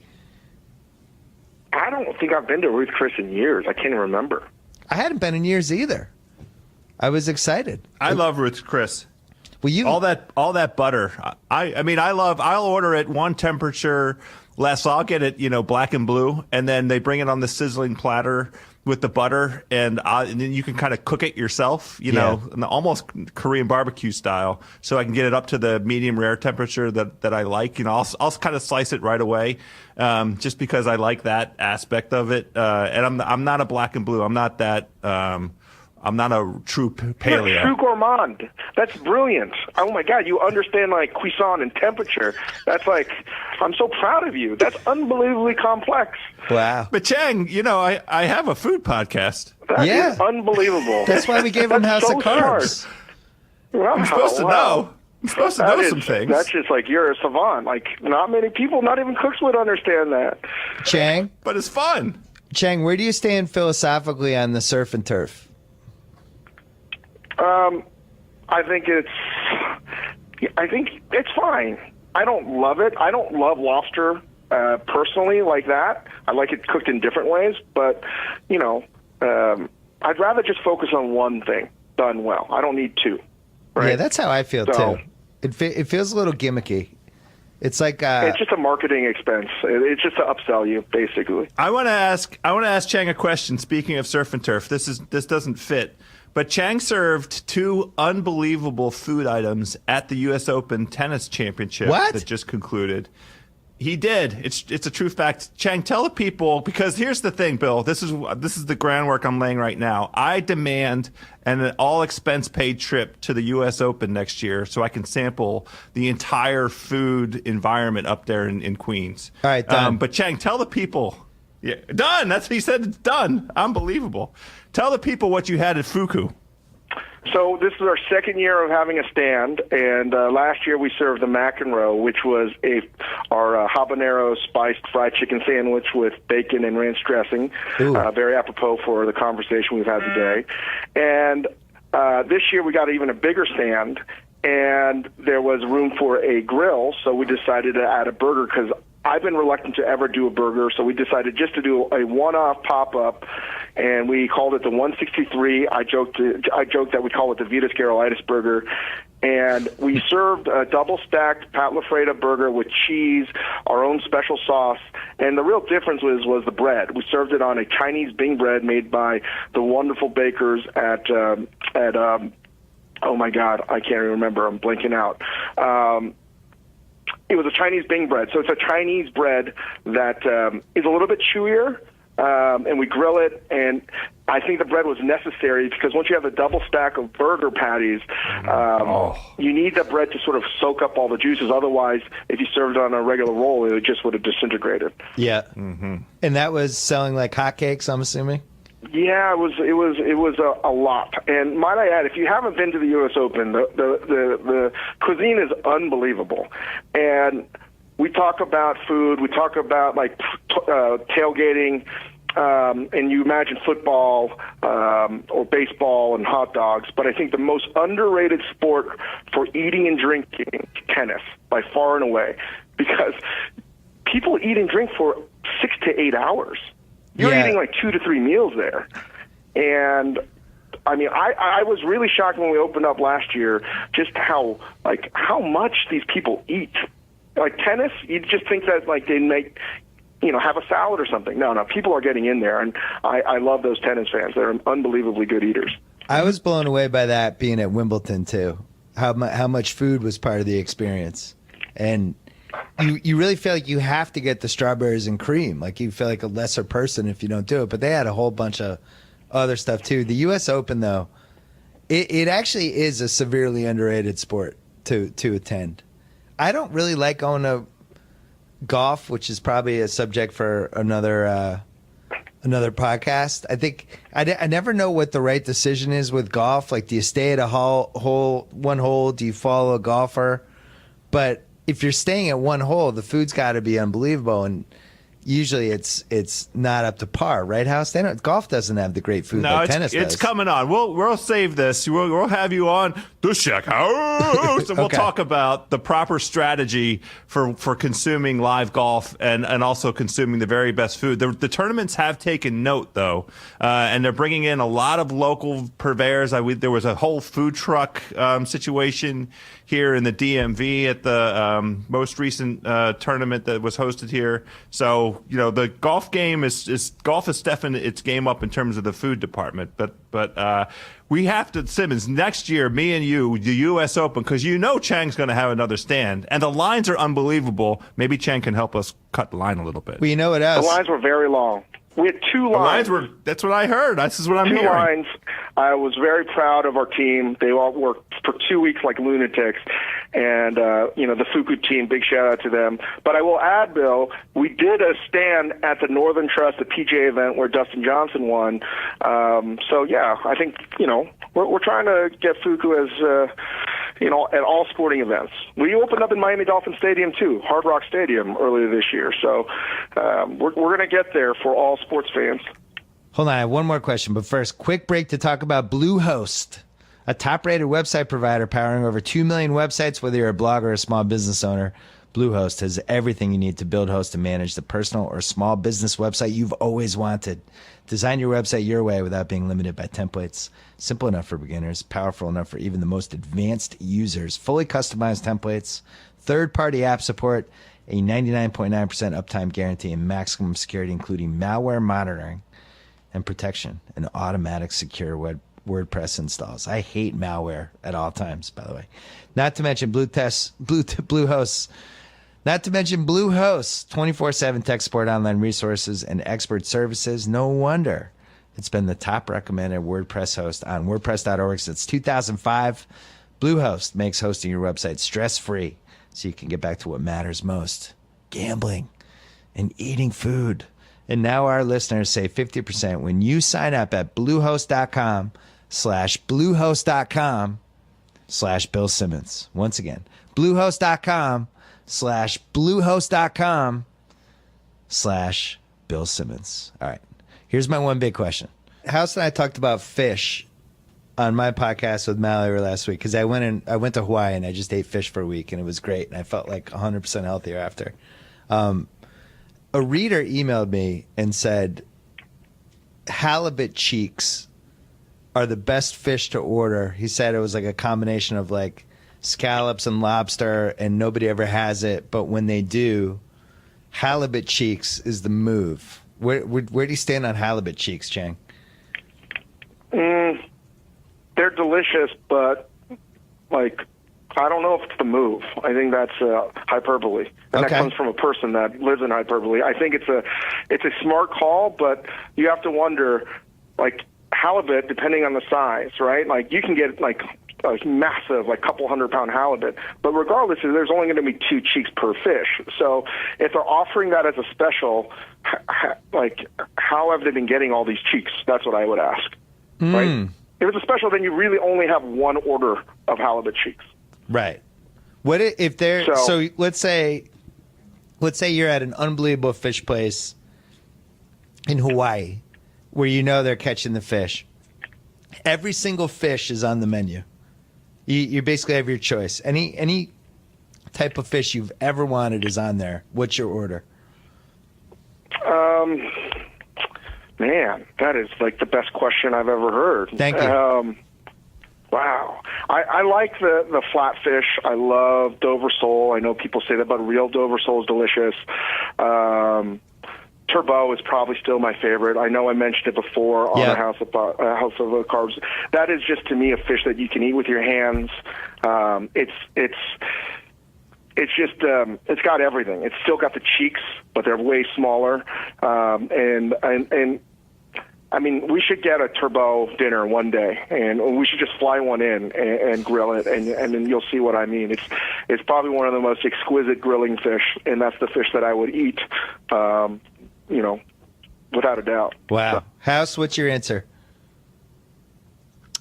I don't think I've been to Ruth Chris in years. I can't even remember. I hadn't been in years either. I was excited. I love Ruth Chris. Well, all that butter. I'll order it one temperature less. I'll get it, black and blue, and then they bring it on the sizzling platter with the butter, and then you can kind of cook it yourself, in the almost Korean barbecue style. So I can get it up to the medium rare temperature that I like. I'll kind of slice it right away, just because I like that aspect of it. And I'm not a black and blue. I'm not that. I'm not a true paleo. You're a true gourmand. That's brilliant. Oh my God, you understand like cuisson and temperature. That's like, I'm so proud of you. That's unbelievably complex. wow. But Chang, I have a food podcast. That is unbelievable. That's why we gave him House so of Carbs. smart. Wow, I'm supposed to know. I'm supposed to know some things. That's just like you're a savant. Like not many people, not even cooks would understand that. Chang, But it's fun. where do you stand philosophically on the surf and turf? I think it's, I think it's fine. I don't love it. I don't love lobster personally like that. I like it cooked in different ways, but, I'd rather just focus on one thing done well. I don't need two. Right? Yeah, that's how I feel, too. It feels a little gimmicky. It's like it's just a marketing expense. It's just to upsell you, basically. I want to ask Chang a question. Speaking of surf and turf, this doesn't fit, but Chang served two unbelievable food items at the U.S. Open Tennis Championship that just concluded. He did. It's a true fact. Chang, tell the people, because here's the thing, Bill. This is the groundwork I'm laying right now. I demand an all-expense-paid trip to the U.S. Open next year so I can sample the entire food environment up there in Queens. All right, done. But Chang, tell the people. Yeah, done. That's what he said. It's done. Unbelievable. Tell the people what you had at Fuku. So this is our second year of having a stand, and last year we served the McEnroe, which was our habanero spiced fried chicken sandwich with bacon and ranch dressing, very apropos for the conversation we've had today. And this year we got even a bigger stand, and there was room for a grill, so we decided to add a burger because I've been reluctant to ever do a burger, so we decided just to do a one-off pop-up, and we called it the 163. I joked that we call it the Vitas Carolitis burger, and we served a double-stacked Pat LaFreda burger with cheese, our own special sauce, and the real difference was the bread. We served it on a Chinese Bing bread made by the wonderful bakers at oh my God, I can't even remember. I'm blanking out. It was a Chinese Bing bread. So it's a Chinese bread that is a little bit chewier, and we grill it. And I think the bread was necessary because once you have a double stack of burger patties, you need the bread to sort of soak up all the juices. Otherwise, if you served it on a regular roll, it just would have disintegrated. Yeah. Mm-hmm. And that was selling like hotcakes, I'm assuming? Yeah, it was a lot. And might I add, if you haven't been to the U.S. Open, the cuisine is unbelievable. And we talk about food, we talk about like tailgating, and you imagine football or baseball and hot dogs. But I think the most underrated sport for eating and drinking, tennis, by far and away, because people eat and drink for 6 to 8 hours. You're eating like 2 to 3 meals there. And I mean, I was really shocked when we opened up last year just how much these people eat. Like tennis, you just think that like they make, have a salad or something. No, people are getting in there, and I love those tennis fans. They're unbelievably good eaters. I was blown away by that being at Wimbledon too. How much food was part of the experience, and you really feel like you have to get the strawberries and cream. Like you feel like a lesser person if you don't do it. But they had a whole bunch of other stuff too. The U.S. Open though, it actually is a severely underrated sport to attend. I don't really like going to golf, which is probably a subject for another podcast. I think I never know what the right decision is with golf. Like, do you stay at a one hole? Do you follow a golfer? But if you're staying at one hole, the food's got to be unbelievable, and usually it's not up to par, right, House? Golf doesn't have the great food like tennis does. It's coming on. We'll save this. We'll have you on the Shack House, and we'll talk about the proper strategy for consuming live golf and also consuming the very best food. The tournaments have taken note, though, and they're bringing in a lot of local purveyors. There was a whole food truck situation here in the DMV at the most recent tournament that was hosted here. So, the golf game golf is stepping its game up in terms of the food department. But we have to, Simmons, next year, me and you, the U.S. Open, because Chang's going to have another stand. And the lines are unbelievable. Maybe Chang can help us cut the line a little bit. Well, you know what else? The lines were very long. We had 2 lines. That's what I heard. This is what I'm hearing. 2 lines. I was very proud of our team. They all worked for 2 weeks like lunatics. And, the Fuku team, big shout out to them. But I will add, Bill, we did a stand at the Northern Trust, the PGA event where Dustin Johnson won. I think, we're trying to get Fuku as, at all sporting events. We opened up in Miami Dolphin Stadium, too, Hard Rock Stadium, earlier this year. So we're going to get there for all sports fans. Hold on, I have one more question. But first, quick break to talk about Bluehost. A top-rated website provider powering over 2 million websites, whether you're a blogger or a small business owner, Bluehost has everything you need to build, host, and manage the personal or small business website you've always wanted. Design your website your way without being limited by templates. Simple enough for beginners, powerful enough for even the most advanced users. Fully customized templates, third-party app support, a 99.9% uptime guarantee, and maximum security, including malware monitoring and protection, and automatic secure WordPress installs. I hate malware at all times, by the way. Not to mention Bluehost's 24/7 tech support, online resources, and expert services. No wonder it's been the top recommended WordPress host on WordPress.org since 2005. Bluehost makes hosting your website stress-free so you can get back to what matters most, gambling and eating food. And now our listeners save 50% when you sign up at bluehost.com/Bill Simmons. Once again, bluehost.com/Bill Simmons. All right. Here's my one big question. House and I talked about fish on my podcast with Mallory last week because I went to Hawaii and I just ate fish for a week and it was great and I felt like 100% healthier after. A reader emailed me and said halibut cheeks are the best fish to order. He said it was like a combination of like scallops and lobster, and nobody ever has it. But when they do, halibut cheeks is the move. Where do you stand on halibut cheeks, Chang? They're delicious, but like I don't know if it's the move. I think that's hyperbole, and that comes from a person that lives in hyperbole. I think it's a smart call, but you have to wonder, like halibut, depending on the size, right? Like you can get like a massive, like couple 100-pound halibut, but regardless, there's only going to be 2 cheeks per fish. So if they're offering that as a special, like how have they been getting all these cheeks? That's what I would ask, right? If it's a special, then you really only have one order of halibut cheeks. Right. What if they're so let's say you're at an unbelievable fish place in Hawaii where you know they're catching the fish. Every single fish is on the menu. You basically have your choice. Any type of fish you've ever wanted is on there. What's your order? Man, that is like the best question I've ever heard. Thank you. Wow. I like the flatfish. I love Dover sole. I know people say that, but real Dover sole is delicious. Turbot is probably still my favorite. I know I mentioned it before on the House of Carbs. That is just, to me, a fish that you can eat with your hands. It's just it's got everything. It's still got the cheeks, but they're way smaller. And I mean, we should get a turbot dinner one day, and we should just fly one in and grill it, and then you'll see what I mean. It's probably one of the most exquisite grilling fish, and that's the fish that I would eat, without a doubt. Wow. So. House, what's your answer?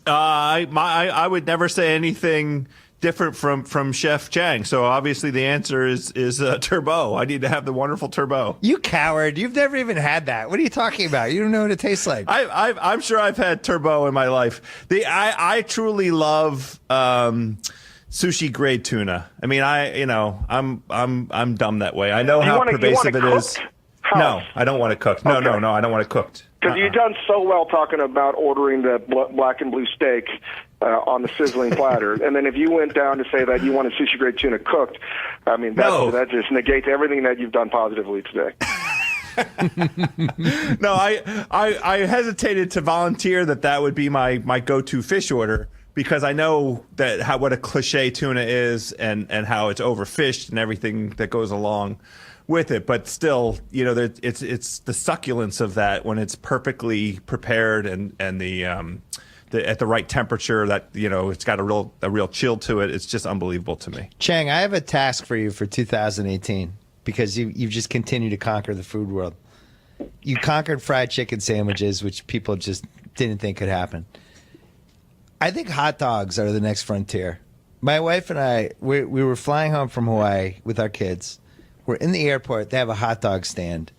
I would never say anything different from Chef Chang. So obviously the answer is turbot. I need to have the wonderful turbot. You coward! You've never even had that. What are you talking about? You don't know what it tastes like. I'm sure I've had turbot in my life. I truly love sushi grade tuna. I mean, I'm dumb that way. I know how pervasive it is. No, I don't want it cooked. No, I don't want it cooked. Because you've done so well talking about ordering the black and blue steak on the sizzling platter, and then if you went down to say that you wanted sushi grade tuna cooked, I mean that just negates everything that you've done positively today. No, I hesitated to volunteer that would be my go-to fish order because I know that what a cliche tuna is and how it's overfished and everything that goes along with it, but still, it's the succulence of that when it's perfectly prepared and the at the right temperature that it's got a real chill to it. It's just unbelievable to me. Chang, I have a task for you for 2018 because you've just continued to conquer the food world. You conquered fried chicken sandwiches, which people just didn't think could happen. I think hot dogs are the next frontier. My wife and I, we were flying home from Hawaii with our kids. We're in the airport. They have a hot dog stand.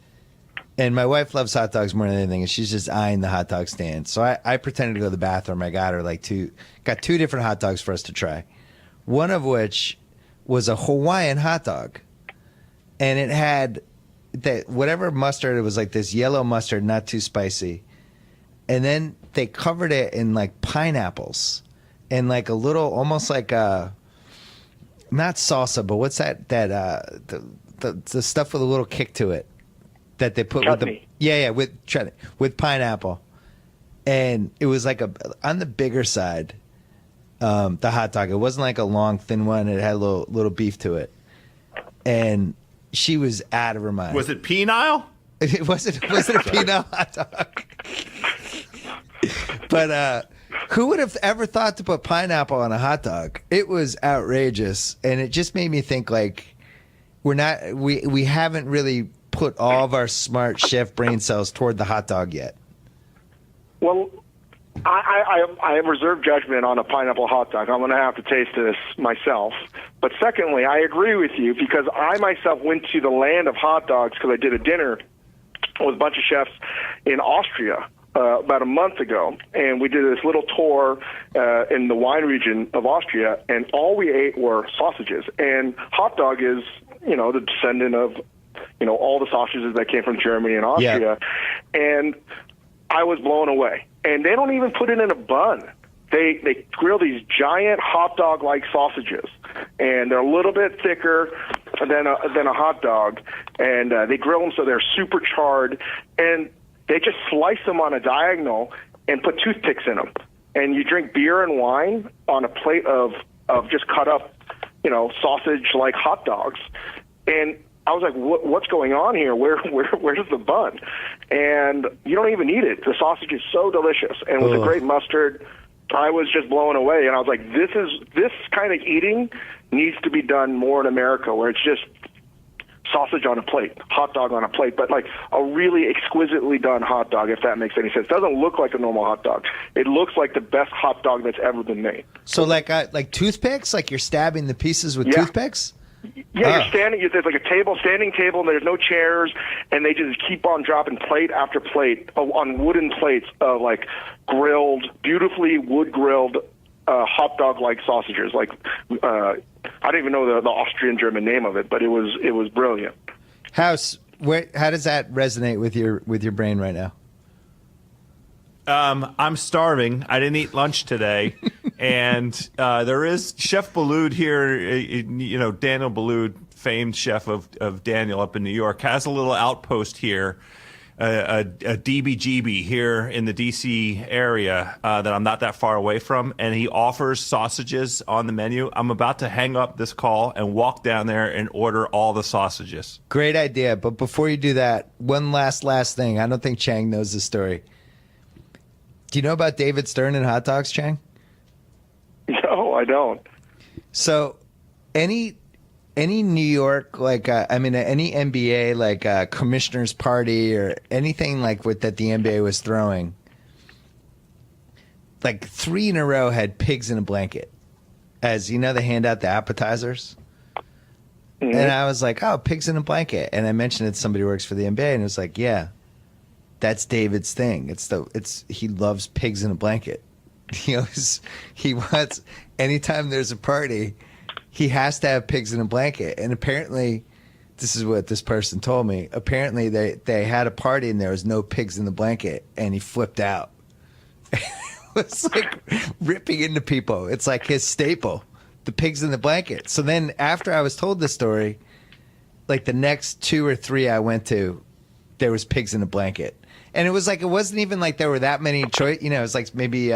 And my wife loves hot dogs more than anything, and she's just eyeing the hot dog stand. So I pretended to go to the bathroom. I got her got two different hot dogs for us to try. One of which was a Hawaiian hot dog, and it had that whatever mustard. It was like this yellow mustard, not too spicy. And then they covered it in like pineapples and like a little, almost like a, not salsa, but what's that? The stuff with a little kick to it. That they put Chutney. with pineapple, and it was like on the bigger side. The hot dog. It wasn't like a long thin one. It had a little beef to it, and she was out of her mind. Was it penile? It wasn't a peanut hot dog. But who would have ever thought to put pineapple on a hot dog? It was outrageous, and it just made me think like we haven't really put all of our smart chef brain cells toward the hot dog yet. Well, I have reserved judgment on a pineapple hot dog. I'm going to have to taste this myself. But secondly, I agree with you because I myself went to the land of hot dogs because I did a dinner with a bunch of chefs in Austria about a month ago, and we did this little tour in the wine region of Austria, and all we ate were sausages. And hot dog is, the descendant of, all the sausages that came from Germany and Austria. Yeah. And I was blown away. And they don't even put it in a bun. They grill these giant hot dog-like sausages, and they're a little bit thicker than a hot dog, and they grill them so they're super charred, and they just slice them on a diagonal and put toothpicks in them. And you drink beer and wine on a plate of just cut up, sausage-like hot dogs. And I was like, what's going on here? Where's the bun? And you don't even eat it. The sausage is so delicious, and with a great mustard, I was just blown away. And I was like, this kind of eating needs to be done more in America, where it's just sausage on a plate, hot dog on a plate, but like a really exquisitely done hot dog, if that makes any sense. It doesn't look like a normal hot dog. It looks like the best hot dog that's ever been made. So like toothpicks, like you're stabbing the pieces with toothpicks? Yeah, you're standing. There's like a standing table, and there's no chairs, and they just keep on dropping plate after plate on wooden plates of like grilled, beautifully wood grilled hot dog like sausages. Like I don't even know the Austrian German name of it, but it was brilliant. How does that resonate with your brain right now? I'm starving. I didn't eat lunch today. And there is Chef Boulud here, Daniel Boulud, famed chef of Daniel up in New York, has a little outpost here, a DBGB here in the D.C. area that I'm not that far away from, and he offers sausages on the menu. I'm about to hang up this call and walk down there and order all the sausages. Great idea. But before you do that, one last thing. I don't think Chang knows the story. Do you know about David Stern and hot dogs, Chang? No, I don't. So, any New York any NBA commissioner's party or anything like that the NBA was throwing, like 3 in a row had pigs in a blanket, as they hand out the appetizers. Mm-hmm. And I was like, oh, pigs in a blanket, and I mentioned it to somebody who works for the NBA, and it was like, yeah, that's David's thing. He loves pigs in a blanket. He wants, anytime there's a party, he has to have pigs in a blanket. And apparently, this is what this person told me. Apparently, they had a party and there was no pigs in the blanket, and he flipped out. It was like ripping into people. It's like his staple, the pigs in the blanket. So then, after I was told this story, like the next 2 or 3 I went to, there was pigs in a blanket. And it was like, it wasn't even like there were that many choice. It was like maybe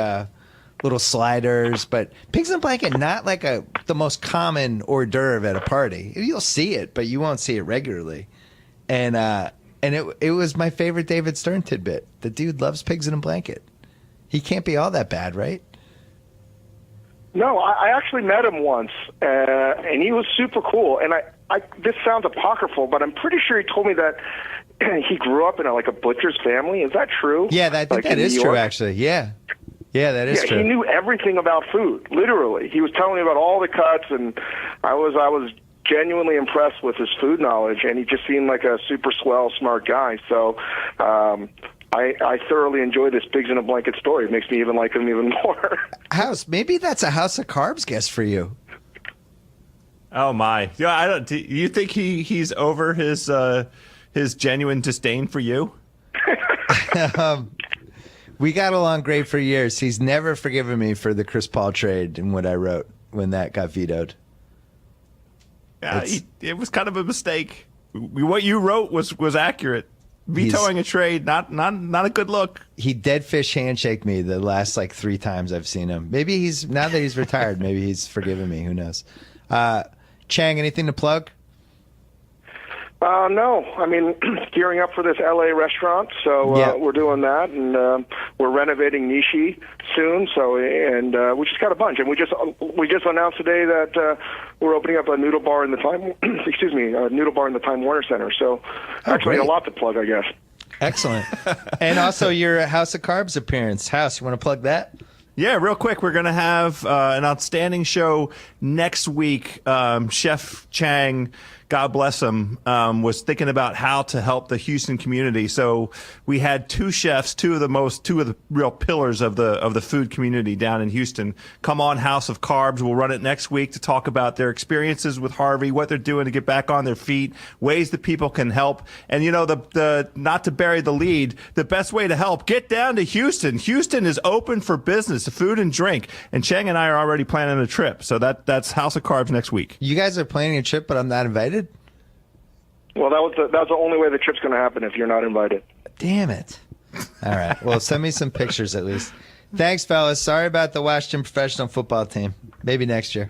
little sliders, but pigs in a blanket, not like the most common hors d'oeuvre at a party. You'll see it, but you won't see it regularly. And it was my favorite David Stern tidbit. The dude loves pigs in a blanket. He can't be all that bad, right? No, I actually met him once, and he was super cool. And this sounds apocryphal, but I'm pretty sure he told me that he grew up in a butcher's family. Is that true? Yeah, I think that is true, actually. Yeah. Yeah, that is true. He knew everything about food, literally. He was telling me about all the cuts, and I was genuinely impressed with his food knowledge, and he just seemed like a super swell, smart guy. So I thoroughly enjoy this Pigs in a Blanket story. It makes me even like him even more. House, maybe that's a House of Carbs guest for you. Oh my! Yeah, I don't. Do you think he's over his genuine disdain for you? We got along great for years. He's never forgiven me for the Chris Paul trade and what I wrote when that got vetoed. Yeah, it was kind of a mistake. What you wrote was accurate. Vetoing a trade, not a good look. He dead fish handshake me the last like 3 times I've seen him. Maybe now that he's retired, maybe he's forgiven me. Who knows? Chang, anything to plug? No, I mean, gearing up for this LA restaurant, so Yeah. we're doing that, and we're renovating Nishi soon. So, and we just got a bunch, and we just announced today that we're opening up a noodle bar in the Time, a noodle bar in the Time Warner Center. So, actually, great. a lot to plug, I guess. Excellent. And also your House of Carbs appearance. House, you want to plug that? Yeah, real quick, we're going to have an outstanding show next week. Chef Chang, God bless him, was thinking about how to help the Houston community. So we had 2 chefs, two of the real pillars of the food community down in Houston, come on House of Carbs. We'll run it next week to talk about their experiences with Harvey, what they're doing to get back on their feet, ways that people can help. And you know, the not to bury the lead, the best way to help, get down to Houston. Houston is open for business, food and drink. And Chang and I are already planning a trip. So that's House of Carbs next week. You guys are planning a trip, but I'm not invited? Well, that's the only way the trip's going to happen if you're not invited. Damn it. All right. Well, send me some pictures at least. Thanks, fellas. Sorry about the Washington professional football team. Maybe next year.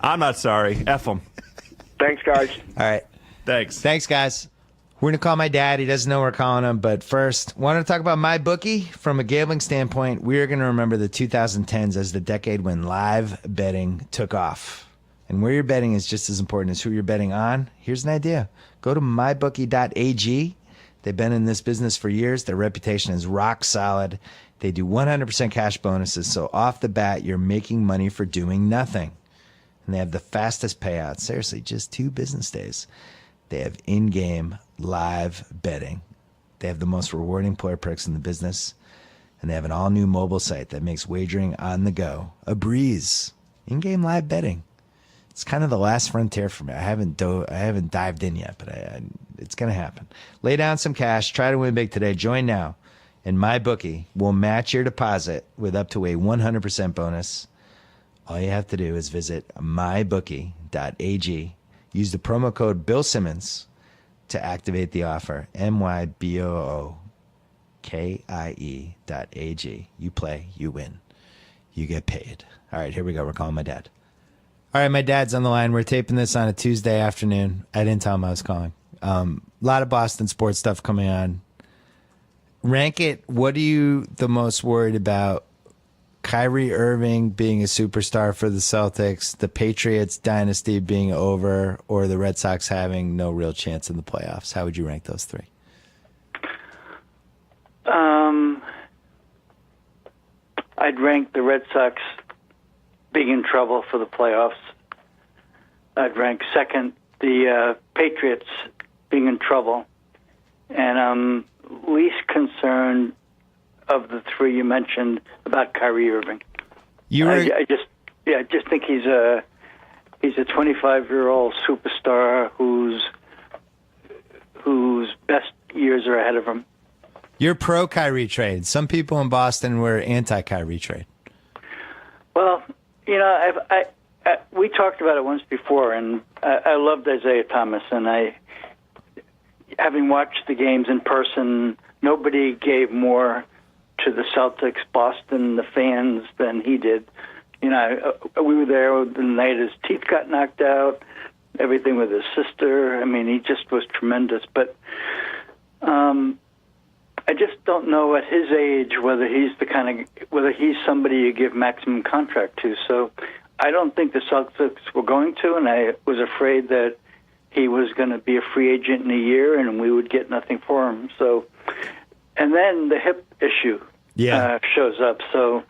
I'm not sorry. F them. Thanks, guys. All right. Thanks. Thanks, guys. We're going to call my dad. He doesn't know we're calling him. But first, want to talk about MyBookie. From a gambling standpoint, we are going to remember the 2010s as the decade when live betting took off. And where you're betting is just as important as who you're betting on. Here's an idea. Go to mybookie.ag. They've been in this business for years. Their reputation is rock solid. They do 100% cash bonuses. So off the bat, you're making money for doing nothing. And they have the fastest payouts. Seriously, just 2 business days. They have in-game live betting. They have the most rewarding player perks in the business. And they have an all-new mobile site that makes wagering on the go a breeze. In-game live betting. It's kind of the last frontier for me. I haven't dived in yet, but it's going to happen. Lay down some cash. Try to win big today. Join now. And MyBookie will match your deposit with up to a 100% bonus. All you have to do is visit mybookie.ag. Use the promo code Bill Simmons to activate the offer. mybookie.ag. You play, you win, you get paid. All right, here we go. We're calling my dad. All right, my dad's on the line. We're taping this on a Tuesday afternoon. I didn't tell him I was calling. A lot of Boston sports stuff coming on. Rank it. What are you the most worried about? Kyrie Irving being a superstar for the Celtics, the Patriots dynasty being over, or the Red Sox having no real chance in the playoffs? How would you rank those 3? I'd rank the Red Sox being in trouble for the playoffs. I'd rank second the Patriots being in trouble. And I'm least concerned of the 3 you mentioned about Kyrie Irving. I just think he's a 25-year-old superstar whose best years are ahead of him. You're pro Kyrie trade. Some people in Boston were anti Kyrie trade. Well, you know, we talked about it once before, and I loved Isaiah Thomas, and having watched the games in person, nobody gave more to the Celtics, Boston, the fans than he did. You know, we were there the night his teeth got knocked out, everything with his sister. I mean, he just was tremendous. But I just don't know at his age whether he's somebody you give maximum contract to. So I don't think the Celtics were going to, and I was afraid that he was going to be a free agent in a year and we would get nothing for him. So, and then the hip issue shows up. So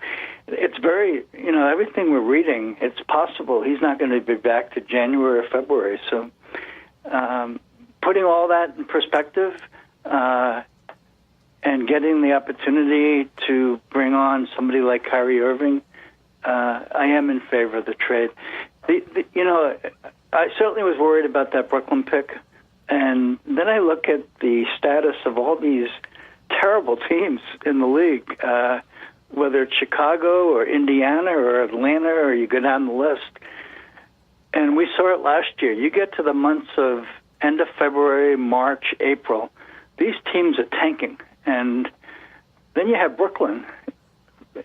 it's very, everything we're reading, it's possible he's not going to be back to January or February. So putting all that in perspective and getting the opportunity to bring on somebody like Kyrie Irving, I am in favor of the trade. I certainly was worried about that Brooklyn pick, and then I look at the status of all these terrible teams in the league, whether it's Chicago or Indiana or Atlanta, or you go down the list. And we saw it last year. You get to the months of end of February, March, April, these teams are tanking. And then you have Brooklyn,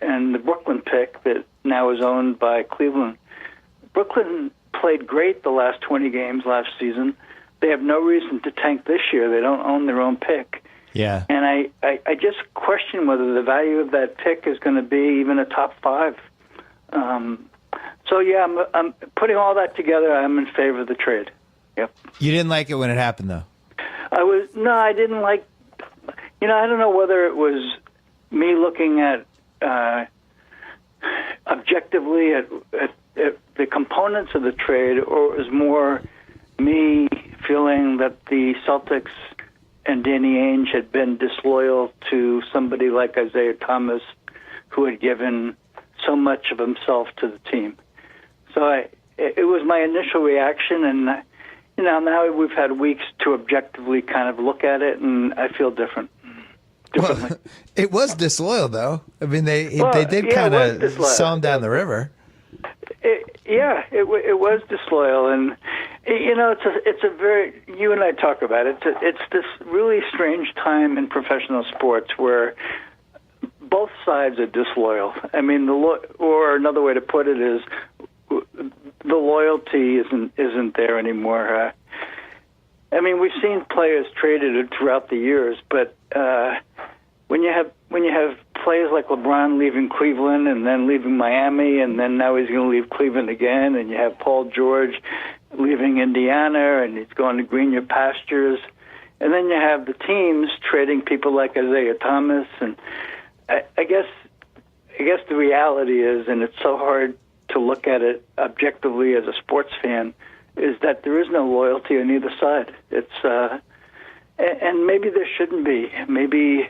and the Brooklyn pick that now is owned by Cleveland. Brooklyn played great the last 20 games last season. They have no reason to tank this year. They don't own their own pick. Yeah. And I just question whether the value of that pick is going to be even a top 5. So, yeah, I'm putting all that together. I'm in favor of the trade. Yep. You didn't like it when it happened, though? I didn't like, I don't know whether it was me looking at objectively at the components of the trade, or it was more me feeling that the Celtics and Danny Ainge had been disloyal to somebody like Isaiah Thomas, who had given so much of himself to the team. So it was my initial reaction, and now we've had weeks to objectively kind of look at it, and I feel differently. Well, it was disloyal, though. I mean, they did kind of sell him down the river. It was disloyal, and it's a very, you and I talk about it. It's this really strange time in professional sports where both sides are disloyal. I mean, or another way to put it is the loyalty isn't there anymore. I mean, we've seen players traded throughout the years, but when you have players like LeBron leaving Cleveland and then leaving Miami, and then now he's going to leave Cleveland again, and you have Paul George leaving Indiana and he's going to greener pastures, and then you have the teams trading people like Isaiah Thomas, and I guess the reality is, and it's so hard to look at it objectively as a sports fan, is that there is no loyalty on either side. It's and maybe there shouldn't be. Maybe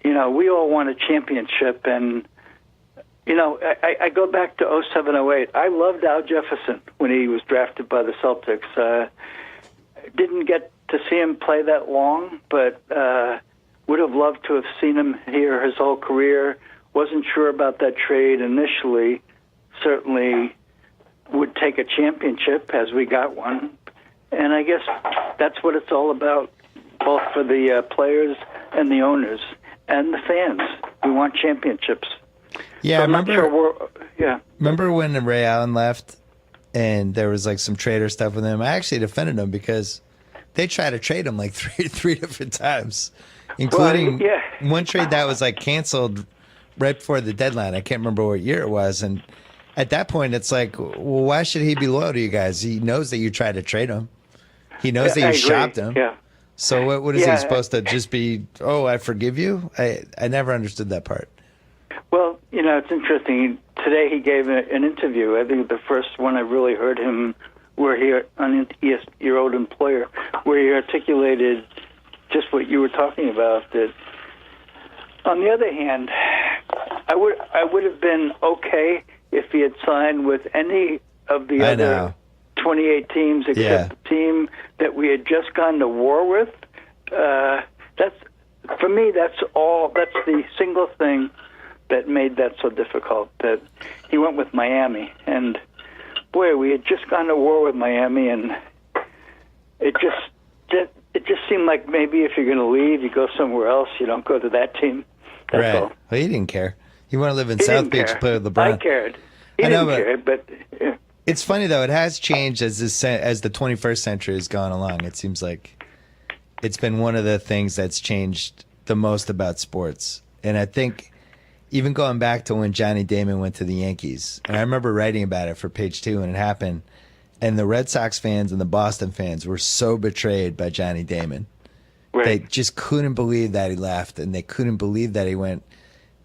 we all want a championship, and I go back to 07-08. I loved Al Jefferson when he was drafted by the Celtics. Didn't get to see him play that long, but would have loved to have seen him here his whole career. Wasn't sure about that trade initially. Certainly would take a championship as we got one. And I guess that's what it's all about, both for the players and the owners and the fans. We want championships. Yeah, so I remember. Yeah. Remember when Ray Allen left, and there was like some trader stuff with him? I actually defended him because they tried to trade him like three different times, including one trade that was like canceled right before the deadline. I can't remember what year it was, and at that point, it's like, well, why should he be loyal to you guys? He knows that you tried to trade him. He knows that you shopped him. Yeah. So what is he supposed to just be? Oh, I forgive you. I never understood that part. Well, it's interesting. Today he gave an interview. I think the first one I really heard him, where he on Your Old Employer, where he articulated just what you were talking about. That on the other hand, I would have been okay if he had signed with any of the other 28 teams except the team that we had just gone to war with. That's for me. That's all. That's the single thing that made that so difficult. That he went with Miami, and boy, we had just gone to war with Miami, and it just seemed like maybe if you're going to leave, you go somewhere else. You don't go to that team. That's all. Well, he didn't care. He wanted to live in South Beach and play with LeBron. I cared. He didn't care, but yeah. It's funny though. It has changed as the 21st century has gone along. It seems like it's been one of the things that's changed the most about sports. And I think even going back to when Johnny Damon went to the Yankees, and I remember writing about it for Page 2 when it happened, and the Red Sox fans and the Boston fans were so betrayed by Johnny Damon. Right. They just couldn't believe that he left, and they couldn't believe that he went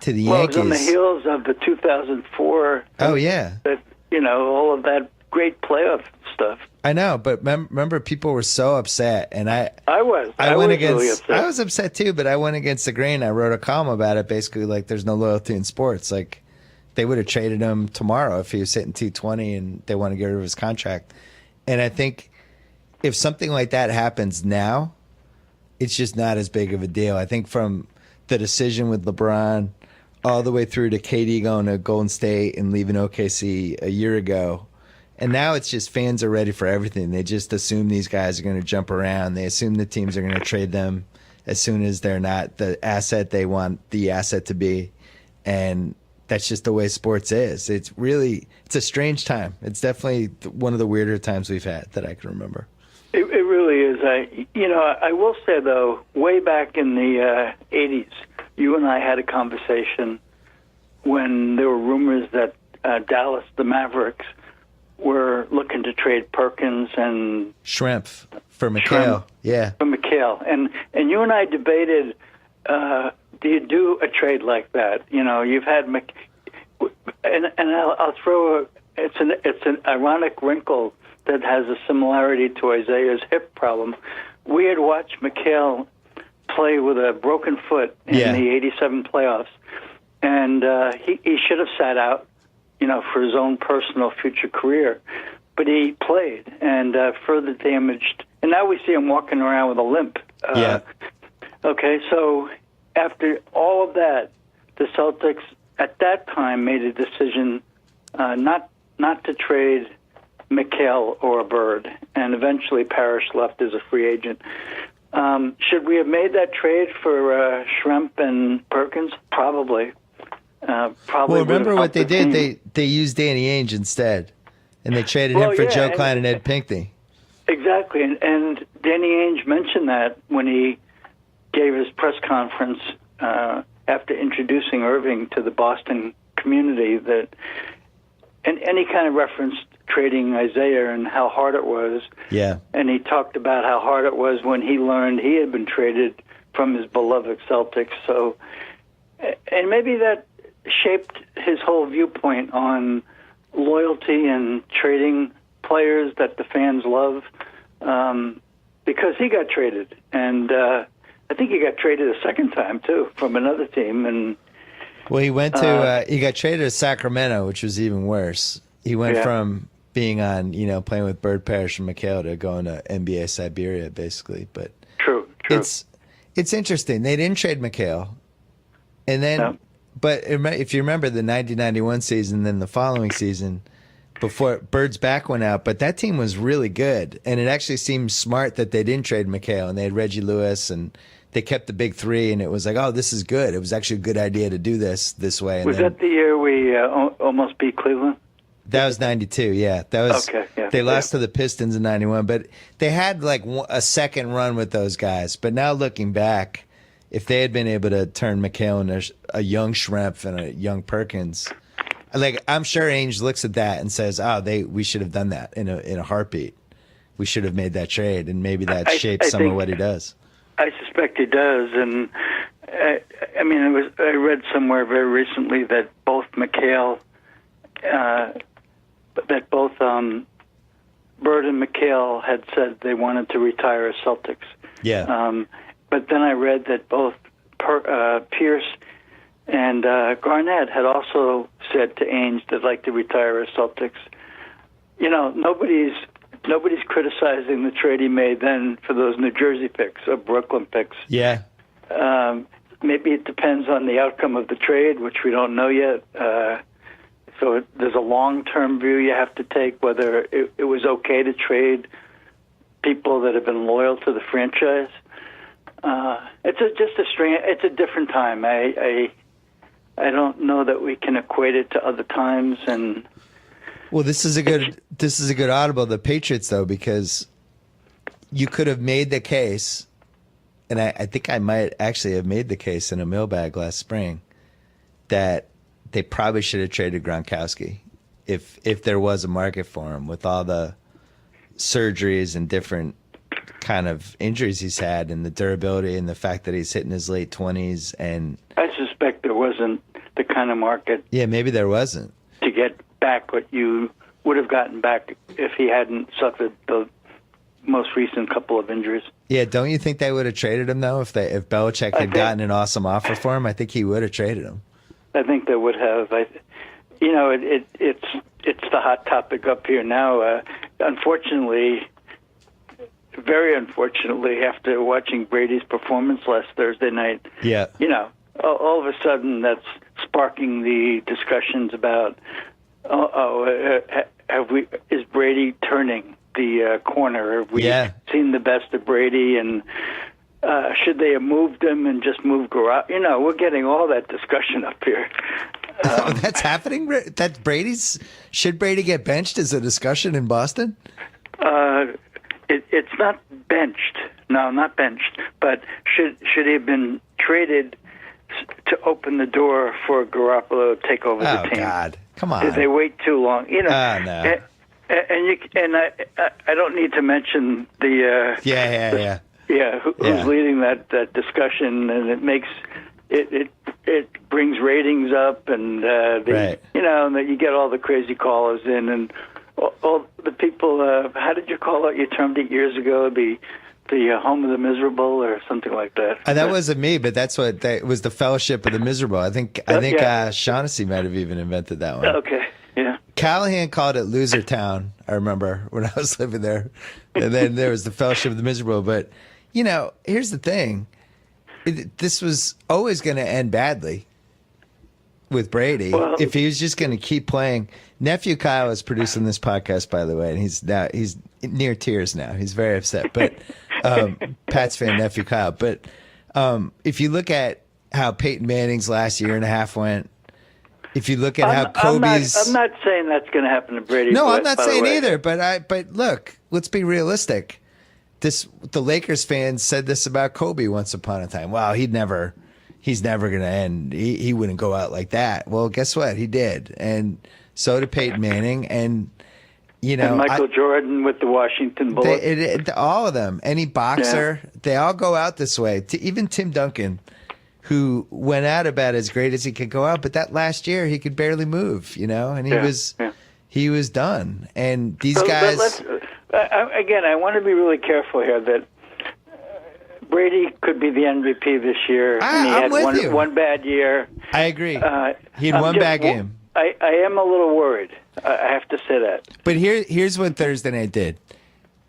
to the Well, Yankees. it was on the heels of the 2004. Oh yeah, That all of that great playoff stuff. I know, but remember, people were so upset, and I went went against. really upset. I was upset too, but I went against the grain. I wrote a column about it, basically like there's no loyalty in sports. Like they would have traded him tomorrow if he was hitting 220, and they want to get rid of his contract. And I think if something like that happens now, it's just not as big of a deal. I think from the decision with LeBron all the way through to KD going to Golden State and leaving OKC a year ago. And now it's just fans are ready for everything. They just assume these guys are going to jump around. They assume the teams are going to trade them as soon as they're not the asset they want the asset to be. And that's just the way sports is. It's a strange time. It's definitely one of the weirder times we've had that I can remember. It really is. I will say, though, way back in the 80s, you and I had a conversation when there were rumors that Dallas, the Mavericks, were looking to trade Perkins and Shrimp for McHale. Yeah. For McHale. And you and I debated, do you do a trade like that? You've had and I'll throw it's an ironic wrinkle that has a similarity to Isaiah's hip problem. We had watched McHale play with a broken foot in the 87 playoffs, and he should have sat out, for his own personal future career. But he played and further damaged. And now we see him walking around with a limp. Okay, so after all of that, the Celtics at that time made a decision not to trade McHale or Bird, and eventually Parrish left as a free agent. Should we have made that trade for Shrimp and Perkins? Probably. Well, remember what they did? They used Danny Ainge instead, and they traded him for Joe Klein and Ed Pinckney. Exactly, and Danny Ainge mentioned that when he gave his press conference after introducing Irving to the Boston community, that and he kind of referenced trading Isaiah and how hard it was. Yeah. And he talked about how hard it was when he learned he had been traded from his beloved Celtics. So, and maybe that shaped his whole viewpoint on loyalty and trading players that the fans love, because he got traded. And I think he got traded a second time, too, from another team. And well, he went to he got traded to Sacramento, which was even worse. He went from being on, playing with Bird, Parrish, and McHale to going to NBA Siberia, basically. But true. It's interesting. They didn't trade McHale, and then, but if you remember the 1991 season, then the following season, before Bird's back went out, but that team was really good, and it actually seemed smart that they didn't trade McHale, and they had Reggie Lewis, and they kept the big three, and it was like, oh, this is good. It was actually a good idea to do this way. And was that the year we almost beat Cleveland? That was 92, yeah. That was okay. Yeah, they lost to the Pistons in 91, but they had like a second run with those guys. But now looking back, if they had been able to turn McHale into a young Schrempf and a young Perkins, like I'm sure Ainge looks at that and says, "Oh, we should have done that in a heartbeat. We should have made that trade, and maybe that shapes some of what he does." I suspect he does, and I mean, I read somewhere very recently that both McHale. That both Bird and McHale had said they wanted to retire as Celtics. Yeah. But then I read that both Pierce and Garnett had also said to Ainge they'd like to retire as Celtics. Nobody's criticizing the trade he made then for those New Jersey picks or Brooklyn picks. Yeah. Maybe it depends on the outcome of the trade, which we don't know yet. So there's a long-term view you have to take, whether it was okay to trade people that have been loyal to the franchise. It's a different time. I don't know that we can equate it to other times. And well, this is a good audible. The Patriots, though, because you could have made the case, and I think I might actually have made the case in a mailbag last spring that they probably should have traded Gronkowski if there was a market for him with all the surgeries and different kind of injuries he's had and the durability and the fact that he's hitting his late 20s. And I suspect there wasn't the kind of market yeah, maybe there wasn't. to get back what you would have gotten back if he hadn't suffered the most recent couple of injuries. Yeah, don't you think they would have traded him though if Belichick had gotten an awesome offer for him? I think he would have traded him. I think they would have. It's the hot topic up here now. Unfortunately, very unfortunately, after watching Brady's performance last Thursday night, Yeah. All of a sudden that's sparking the discussions about, is Brady turning the corner? Have we seen the best of Brady? And should they have moved him and just moved Garoppolo? We're getting all that discussion up here. That's happening? That should Brady get benched is a discussion in Boston? It's not benched. No, not benched. But should he have been traded to open the door for Garoppolo to take over the team? Oh, God. Come on. Did they wait too long? No. And I don't need to mention the who's leading that discussion, and it makes it brings ratings up, and that you get all the crazy callers in, and all the people. How did you call it? You termed it years ago the home of the miserable or something like that. That wasn't me, but that's what it was, the Fellowship of the Miserable. I think Shaughnessy might have even invented that one. Okay, yeah. Callahan called it Loser Town, I remember, when I was living there. And then there was the Fellowship of the Miserable. But, here's the thing. This was always going to end badly with Brady if he was just going to keep playing. Nephew Kyle is producing this podcast, by the way, and he's near tears now. He's very upset. But Pats fan, Nephew Kyle. But if you look at how Peyton Manning's last year and a half went, if you look at how Kobe's, I'm not saying that's going to happen to Brady. No, I'm not saying either. But look, let's be realistic. The Lakers fans said this about Kobe once upon a time. Wow, he's never going to end. He wouldn't go out like that. Well, guess what? He did, and so did Peyton Manning, and and Michael Jordan with the Washington Bullets. All of them, any boxer, they all go out this way. Even Tim Duncan, who went out about as great as he could go out, but that last year he could barely move, and he was done. And these guys. Again, I want to be really careful here that Brady could be the MVP this year. I'm with you. One bad year. I agree. He had one bad game. I am a little worried. I have to say that. But here's what Thursday night did.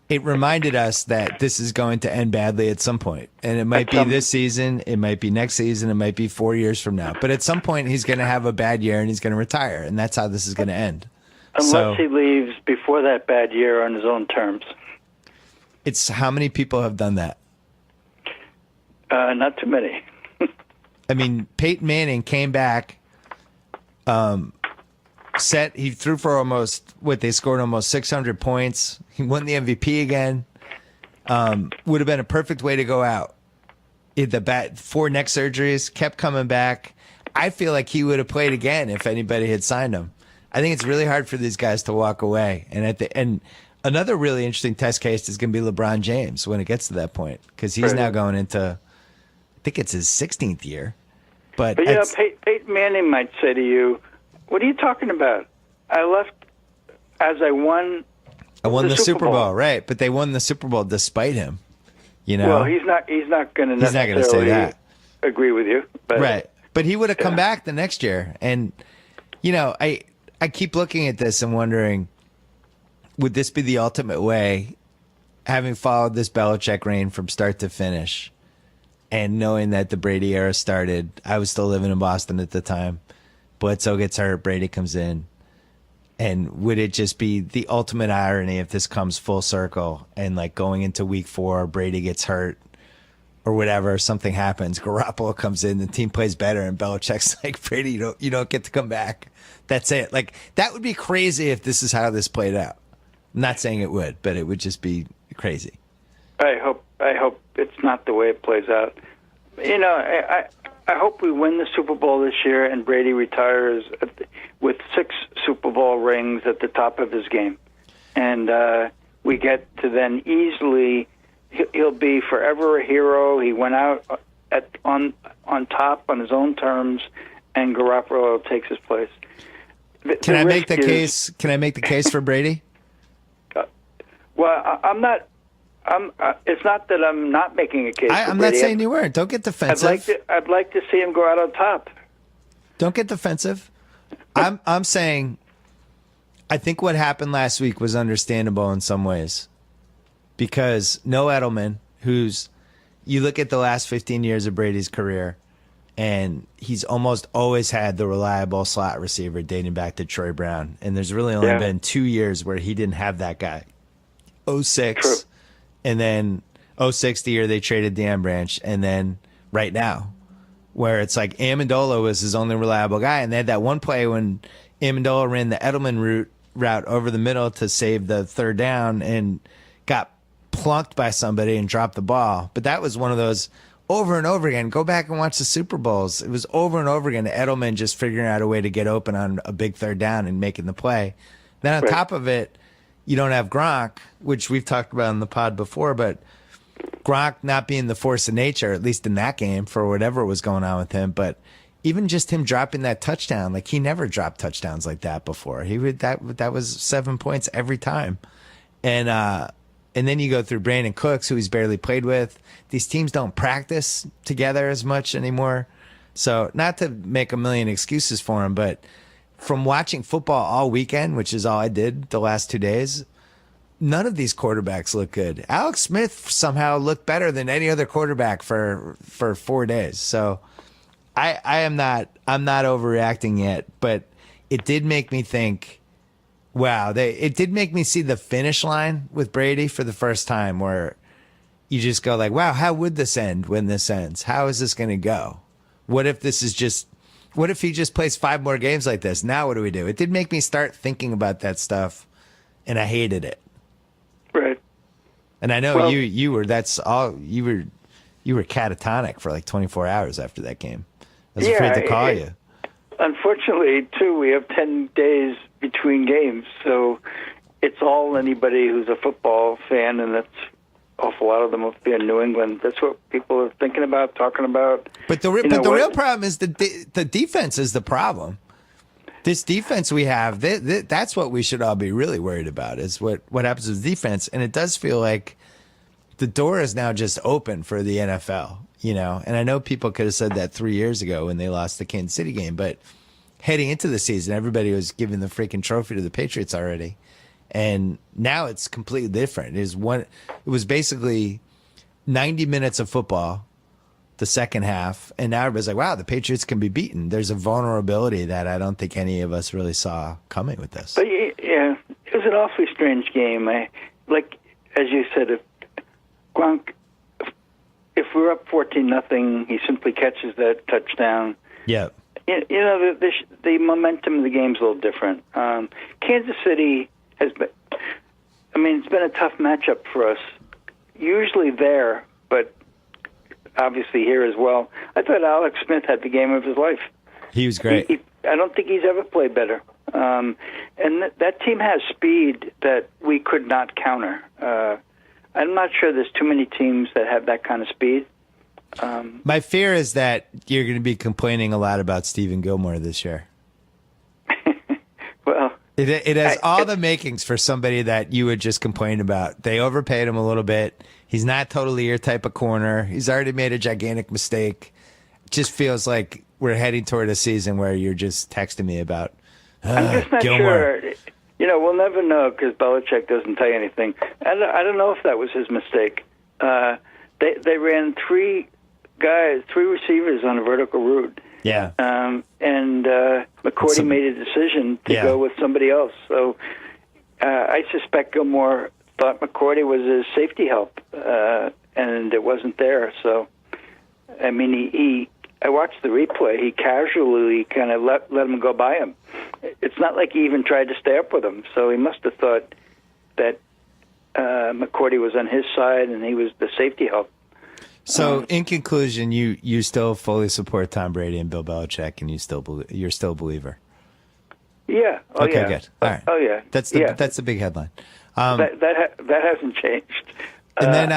It reminded us that this is going to end badly at some point. And it might be this season, it might be next season, it might be 4 years from now. But at some point, he's going to have a bad year and he's going to retire. And that's how this is going to end. Unless he leaves before that bad year on his own terms. It's how many people have done that? Not too many. I mean, Peyton Manning came back, he threw for they scored almost 600 points. He won the MVP again. Would have been a perfect way to go out. 4 neck surgeries, kept coming back. I feel like he would have played again if anybody had signed him. I think it's really hard for these guys to walk away. And another really interesting test case is going to be LeBron James when it gets to that point, because he's now going into, I think it's his 16th year. But Peyton Manning might say to you, "What are you talking about? I left as I won. I won the Super Bowl, right? But they won the Super Bowl despite him. Well, he's not going to necessarily say that. Agree with you, but, right? But he would have come back the next year, and I keep looking at this and wondering, would this be the ultimate way, having followed this Belichick reign from start to finish, and knowing that the Brady era started? I was still living in Boston at the time. Bledsoe gets hurt, Brady comes in. And would it just be the ultimate irony if this comes full circle and going into week 4, Brady gets hurt or whatever, something happens, Garoppolo comes in, the team plays better, and Belichick's like, Brady, you don't get to come back. That's it. That would be crazy if this is how this played out. I'm not saying it would, but it would just be crazy. I hope it's not the way it plays out. I hope we win the Super Bowl this year and Brady retires with 6 Super Bowl rings at the top of his game. And we get to then easily he'll be forever a hero. He went out on top on his own terms, and Garoppolo takes his place. Can I make the case? Can I make the case for Brady? Well, I'm not. It's not that I'm not making a case. I'm not saying you weren't. Don't get defensive. I'd like to see him go out on top. Don't get defensive. I'm saying I think what happened last week was understandable in some ways because no Edelman, you look at the last 15 years of Brady's career, and he's almost always had the reliable slot receiver dating back to Troy Brown. And there's really only been 2 years where he didn't have that guy. 06, True. and then 06, the year they traded Dan Branch, and then right now, where it's like Amendola was his only reliable guy. And they had that one play when Amendola ran the Edelman route over the middle to save the third down and got plunked by somebody and dropped the ball. But that was one of those over and over again. Go back and watch the Super Bowls. It was over and over again. Edelman just figuring out a way to get open on a big third down and making the play. Then on top of it, you don't have Gronk, which we've talked about in the pod before, but Gronk not being the force of nature, at least in that game, for whatever was going on with him. But even just him dropping that touchdown, like he never dropped touchdowns like that before. He would that was 7 points every time. And then you go through Brandon Cooks, who he's barely played with. These teams don't practice together as much anymore. So not to make a million excuses for him, but from watching football all weekend, which is all I did the last 2 days, none of these quarterbacks look good. Alex Smith somehow looked better than any other quarterback for 4 days. So I'm not overreacting yet, but it did make me think, wow, it did make me see the finish line with Brady for the first time, where you just go like, wow, how would this end when this ends? How is this going to go? What if he just plays 5 more games like this? Now what do we do? It did make me start thinking about that stuff, and I hated it. Right. And I know you were catatonic for like 24 hours after that game. I was afraid to call you. Unfortunately, too, we have 10 days between games, so it's all anybody who's a football fan, and that's awful lot of them up there in New England. That's what people are thinking about, talking about. But the real problem is the defense is the problem. This defense we have, that's what we should all be really worried about, is what happens with defense. And it does feel like the door is now just open for the NFL, you know. And I know people could have said that 3 years ago when they lost the Kansas City game, but heading into the season, everybody was giving the freaking trophy to the Patriots already. And now it's completely different. It was basically 90 minutes of football, the second half, and now everybody's like, wow, the Patriots can be beaten. There's a vulnerability that I don't think any of us really saw coming with this. But yeah, it was an awfully strange game. Like, as you said, if Gronk, if we're up 14-0, he simply catches that touchdown. Yeah. You know, the momentum of the game's a little different. Kansas City has been, I mean, it's been a tough matchup for us. Usually there, but obviously here as well. I thought Alex Smith had the game of his life. He was great. I don't think he's ever played better. And that team has speed that we could not counter. I'm not sure there's too many teams that have that kind of speed. My fear is that you're going to be complaining a lot about Stephen Gilmore this year. Well, it has all the makings for somebody that you would just complain about. They overpaid him a little bit. He's not totally your type of corner. He's already made a gigantic mistake. It just feels like we're heading toward a season where you're just texting me about I'm just not Gilmore. sure. You know, we'll never know because Belichick doesn't tell you anything. I don't know if that was his mistake. They ran three receivers on a vertical route. Yeah. And McCourty made a decision to go with somebody else. So I suspect Gilmore thought McCourty was his safety help, and it wasn't there. So, I mean, I watched the replay. He casually kind of let him go by him. It's not like he even tried to stay up with him. So he must have thought that McCourty was on his side and he was the safety help. So, in conclusion, you still fully support Tom Brady and Bill Belichick, and you're still a believer. Yeah. Oh, okay. Yeah. Good. All right. Oh yeah. That's the big headline. That hasn't changed. And then,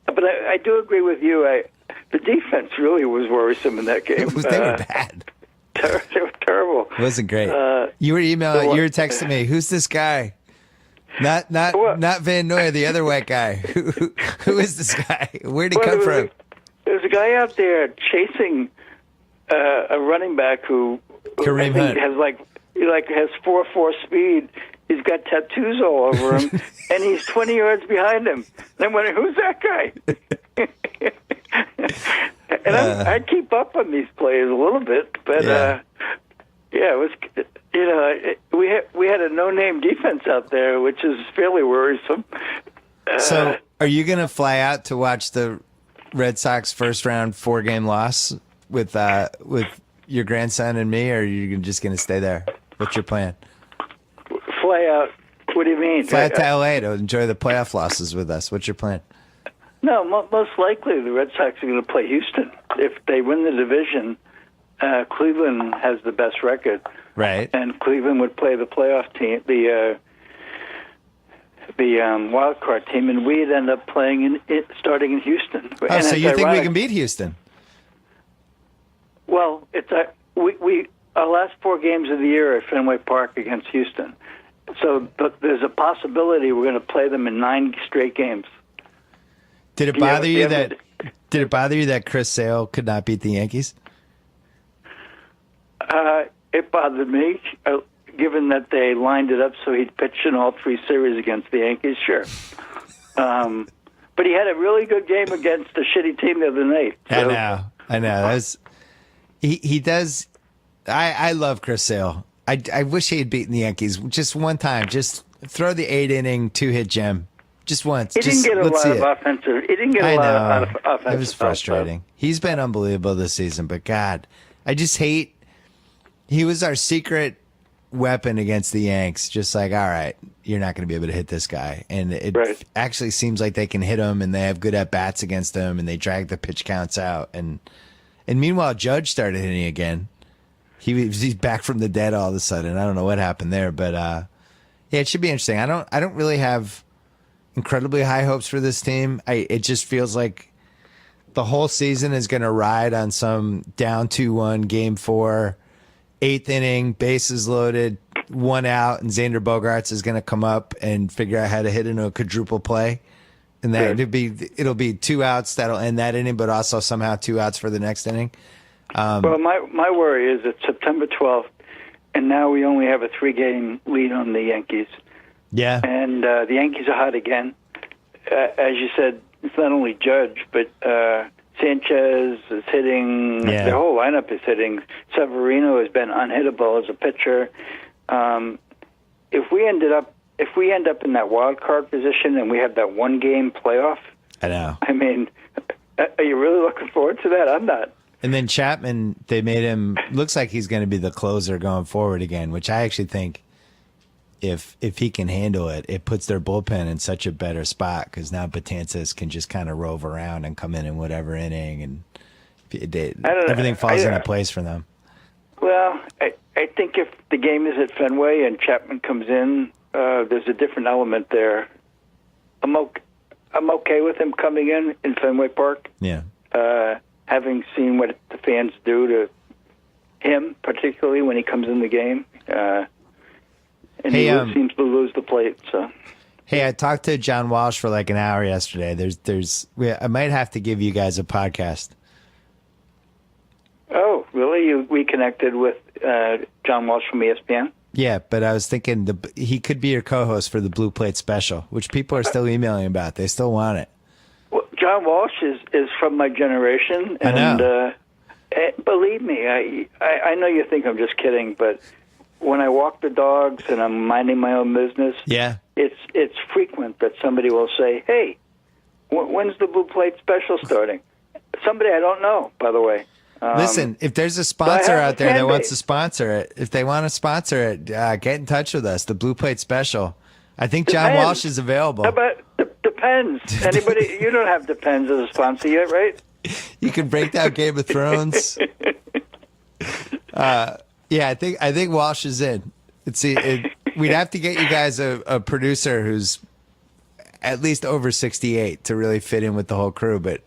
but I do agree with you. The defense really was worrisome in that game. they were bad. They were terrible. It wasn't great. You were emailing, you were texting me, who's this guy? Not Van Noy, the other white guy. Who is this guy? Where'd he come from? There's a guy out there chasing a running back who Kareem Hunt has 4.4 speed. He's got tattoos all over him, and he's 20 yards behind him. And I'm wondering, who's that guy? And I keep up on these plays a little bit, but it was, we had a no-name defense out there, which is fairly worrisome. So, are you going to fly out to watch the Red Sox first round 4-game loss with your grandson and me, or are you just going to stay there? What's your plan? Fly out? What do you mean? Fly out to L.A. to enjoy the playoff losses with us. What's your plan? No, most likely the Red Sox are going to play Houston. If they win the division, Cleveland has the best record. Right. And Cleveland would play the playoff team, the wild card team, and we'd end up playing starting in Houston. Oh, so you think we can beat Houston? Well, it's our last 4 games of the year are at Fenway Park against Houston. So there's a possibility we're going to play them in 9 straight games. Did it bother you that Chris Sale could not beat the Yankees? It bothered me, given that they lined it up so he'd pitch in all 3 series against the Yankees. Sure, but he had a really good game against a shitty team the other night. So. I know. He does. I love Chris Sale. I wish he had beaten the Yankees just one time. Just throw the 8-inning 2-hit gem. Just once. He didn't get a lot of offensive. He didn't get a lot of offensive. It was frustrating. He's been unbelievable this season, but God, I just hate. He was our secret weapon against the Yanks. Just like, all right, you're not going to be able to hit this guy, and it actually seems like they can hit him, and they have good at bats against him, and they drag the pitch counts out, and meanwhile, Judge started hitting again. He's back from the dead all of a sudden. I don't know what happened there, but yeah, it should be interesting. I don't really have incredibly high hopes for this team. It just feels like the whole season is going to ride on some down 2-1 game 4, 8th inning, bases loaded, 1 out, and Xander Bogaerts is going to come up and figure out how to hit into a quadruple play. And that it'll be 2 outs that'll end that inning, but also somehow 2 outs for the next inning. Well, my worry is it's September 12th, and now we only have a 3-game lead on the Yankees. Yeah. And the Yankees are hot again. As you said, it's not only Judge, but Sanchez is hitting. Yeah. The whole lineup is hitting. Severino has been unhittable as a pitcher. If we end up in that wild card position and we have that 1-game playoff, I know. I mean, are you really looking forward to that? I'm not. And then Chapman, they made him looks like he's going to be the closer going forward again, which I actually think if he can handle it, it puts their bullpen in such a better spot because now Betances can just kind of rove around and come in whatever inning, and everything falls into place for them. Well, I think if the game is at Fenway and Chapman comes in, there's a different element there. I'm okay with him coming in Fenway Park. Yeah. Having seen what the fans do to him, particularly when he comes in the game, and he seems to lose the plate. So, hey, I talked to John Walsh for like an hour yesterday. I might have to give you guys a podcast. Oh, really? We connected with John Walsh from ESPN? Yeah, but I was thinking he could be your co-host for the Blue Plate Special, which people are still emailing about. They still want it. Well, John Walsh is from my generation, and I know. Believe me, I know you think I'm just kidding, but when I walk the dogs and I'm minding my own business, yeah, it's frequent that somebody will say, "Hey, when's the Blue Plate Special starting?" Somebody I don't know, by the way. Listen, if there's a sponsor out there that wants to sponsor it, if they want to sponsor it, get in touch with us. The Blue Plate Special. I think John Walsh is available. Depends. Anybody? You don't have Depends as a sponsor yet, right? You can break down Game of Thrones. Yeah, I think Walsh is in. We'd have to get you guys a producer who's at least over 68 to really fit in with the whole crew. But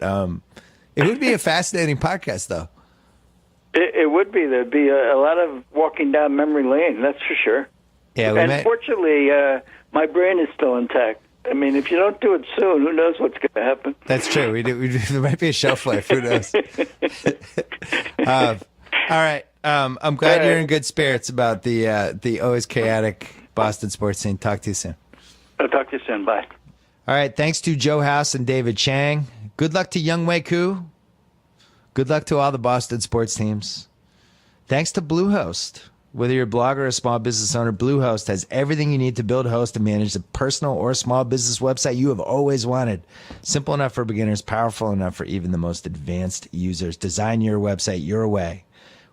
it would be a fascinating podcast, though. It would be. There'd be a lot of walking down memory lane, that's for sure. Yeah, and fortunately, my brain is still intact. I mean, if you don't do it soon, who knows what's going to happen? That's true. There might be a shelf life. Who knows? All right. I'm glad you're in good spirits about the always chaotic Boston sports scene. Talk to you soon. I'll talk to you soon. Bye. All right. Thanks to Joe House and David Chang. Good luck to Young Wei Koo. Good luck to all the Boston sports teams. Thanks to Bluehost. Whether you're a blogger or a small business owner, Bluehost has everything you need to build, host, and manage a personal or small business website you have always wanted. Simple enough for beginners, powerful enough for even the most advanced users. Design your website your way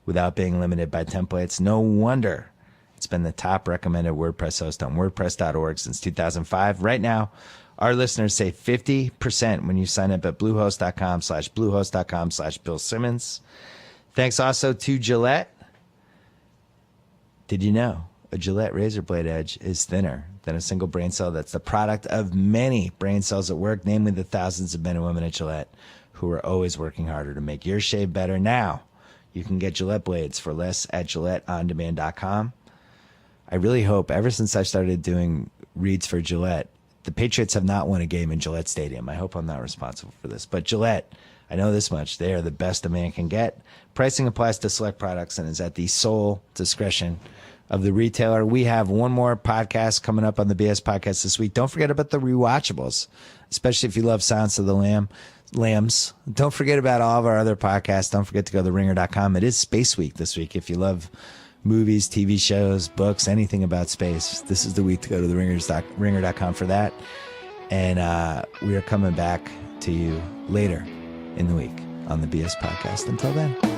without being limited by templates. No wonder it's been the top recommended WordPress host on WordPress.org since 2005. Right now, our listeners save 50% when you sign up at bluehost.com/Bill Simmons. Thanks also to Gillette. Did you know a Gillette razor blade edge is thinner than a single brain cell? That's the product of many brain cells at work, namely the thousands of men and women at Gillette who are always working harder to make your shave better. Now, you can get Gillette blades for less at GilletteOnDemand.com. I really hope, ever since I started doing reads for Gillette, the Patriots have not won a game in Gillette Stadium. I hope I'm not responsible for this. But Gillette, I know this much. They are the best a man can get. Pricing applies to select products and is at the sole discretion of the retailer. We have one more podcast coming up on the BS Podcast this week. Don't forget about the rewatchables, especially if you love Silence of the Lambs. Don't forget about all of our other podcasts. Don't forget to go to ringer.com. It is Space Week this week. If you love movies, TV shows, books, anything about space, this is the week to go to the ringer.com for that. And we are coming back to you later in the week on the BS Podcast. Until then.